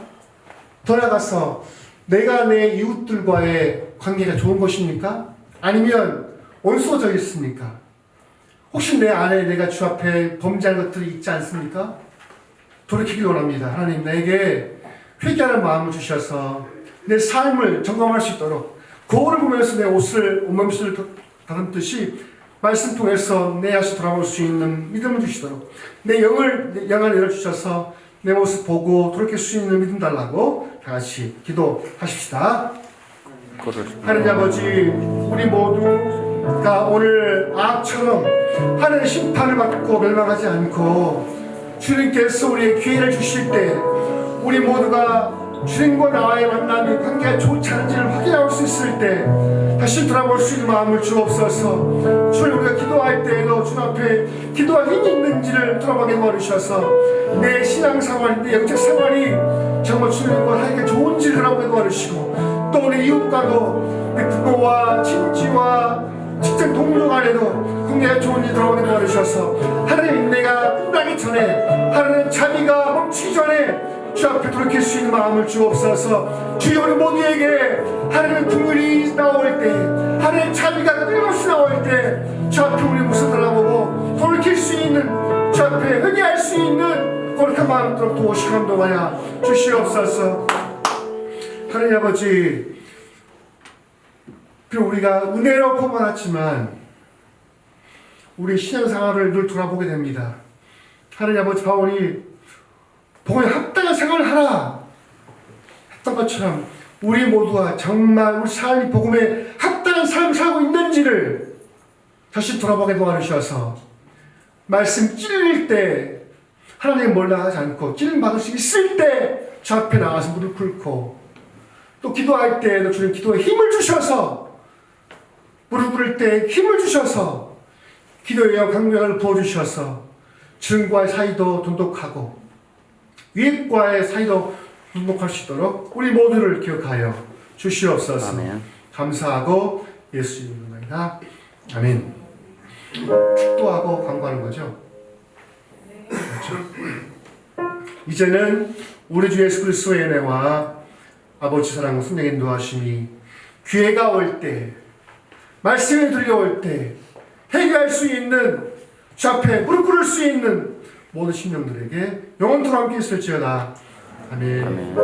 S2: 더 나아가서 내가 내 이웃들과의 관계가 좋은 것입니까? 아니면 원수가 있습니까? 혹시 내 안에 내가 주 앞에 범죄한 것들이 있지 않습니까? 돌이키길 원합니다. 하나님, 나에게 회개하는 마음을 주셔서 내 삶을 점검할 수 있도록, 거울을 보면서 내 옷몸을 다듬듯이 말씀 통해서 내 안에 돌아올 수 있는 믿음을 주시도록, 내 영을 열어주셔서 내 모습 보고 돌이킬 수 있는 믿음 달라고 다 같이 기도하십시다. 하나님 아버지, 우리 모두가 오늘 악처럼 하늘의 심판을 받고 멸망하지 않고 주님께서 우리의 기회를 주실 때 우리 모두가 주님과 나와의 만남이 관계가 좋지 않은지를 확인할 수 있을 때 다시 돌아볼 수 있는 마음을 주옵소서. 주님, 우리가 기도할 때에도 주님 앞에 기도할 힘이 있는지를 돌아보게 도와주셔서 내 신앙생활, 내 영적 생활이 정말 주님과 하기가 좋은지를 돌아보게 도와주시고, 또 우리 이웃과도 내 부모와 친지와 직장 동료 간에도 관계가 좋은지 돌아보게 도와주셔서 하나님 인내가 끝나기 전에, 하나님 자비가 멈추기 전에 주 앞에 돌이킬 수 있는 마음을 주옵소서. 주여, 우리 모두에게 하나님의 긍휼이 나올 때, 하나님의 자비가 끊임없이 나올 때 주 앞에 우리 모습을 돌아보고 돌이킬 수 있는, 주 앞에 회개할 수 있는 거룩한 마음으로 도우시고 감동하여 주시옵소서. 하나님 아버지, 우리가 은혜로 포만하지만 우리 신앙생활을 늘 돌아보게 됩니다. 하나님 아버지, 바울이 복음에 합당한 생활을 하라 했던 것처럼 우리 모두가 정말 우리 삶이 복음에 합당한 삶을 살고 있는지를 다시 돌아보게 도와주셔서 말씀 찔릴 때 하나님 몰라하지 않고 찔림 받을 수 있을 때 주 앞에 나가서 무릎 꿇고, 또 기도할 때에도 주님 기도에 힘을 주셔서, 무릎 꿇을 때 힘을 주셔서 기도의 강력을 부어주셔서 주님과의 사이도 돈독하고 위액과의 사이도 돈독할 수 있도록 우리 모두를 기억하여 주시옵소서.
S3: 아멘.
S2: 감사하고 예수 이름으로 아멘. 축도하고 광고하는 거죠. 그렇죠? 이제는 우리 주 예수 그리스도의 은혜와 아버지 사랑과 성령의 인도하심이 기회가 올 때, 말씀이 들려올 때 해결할 수 있는, 주 앞에 무릎 꿇을 수 있는 모든 심령들에게 영원토록 함께 있을지어다. 아멘.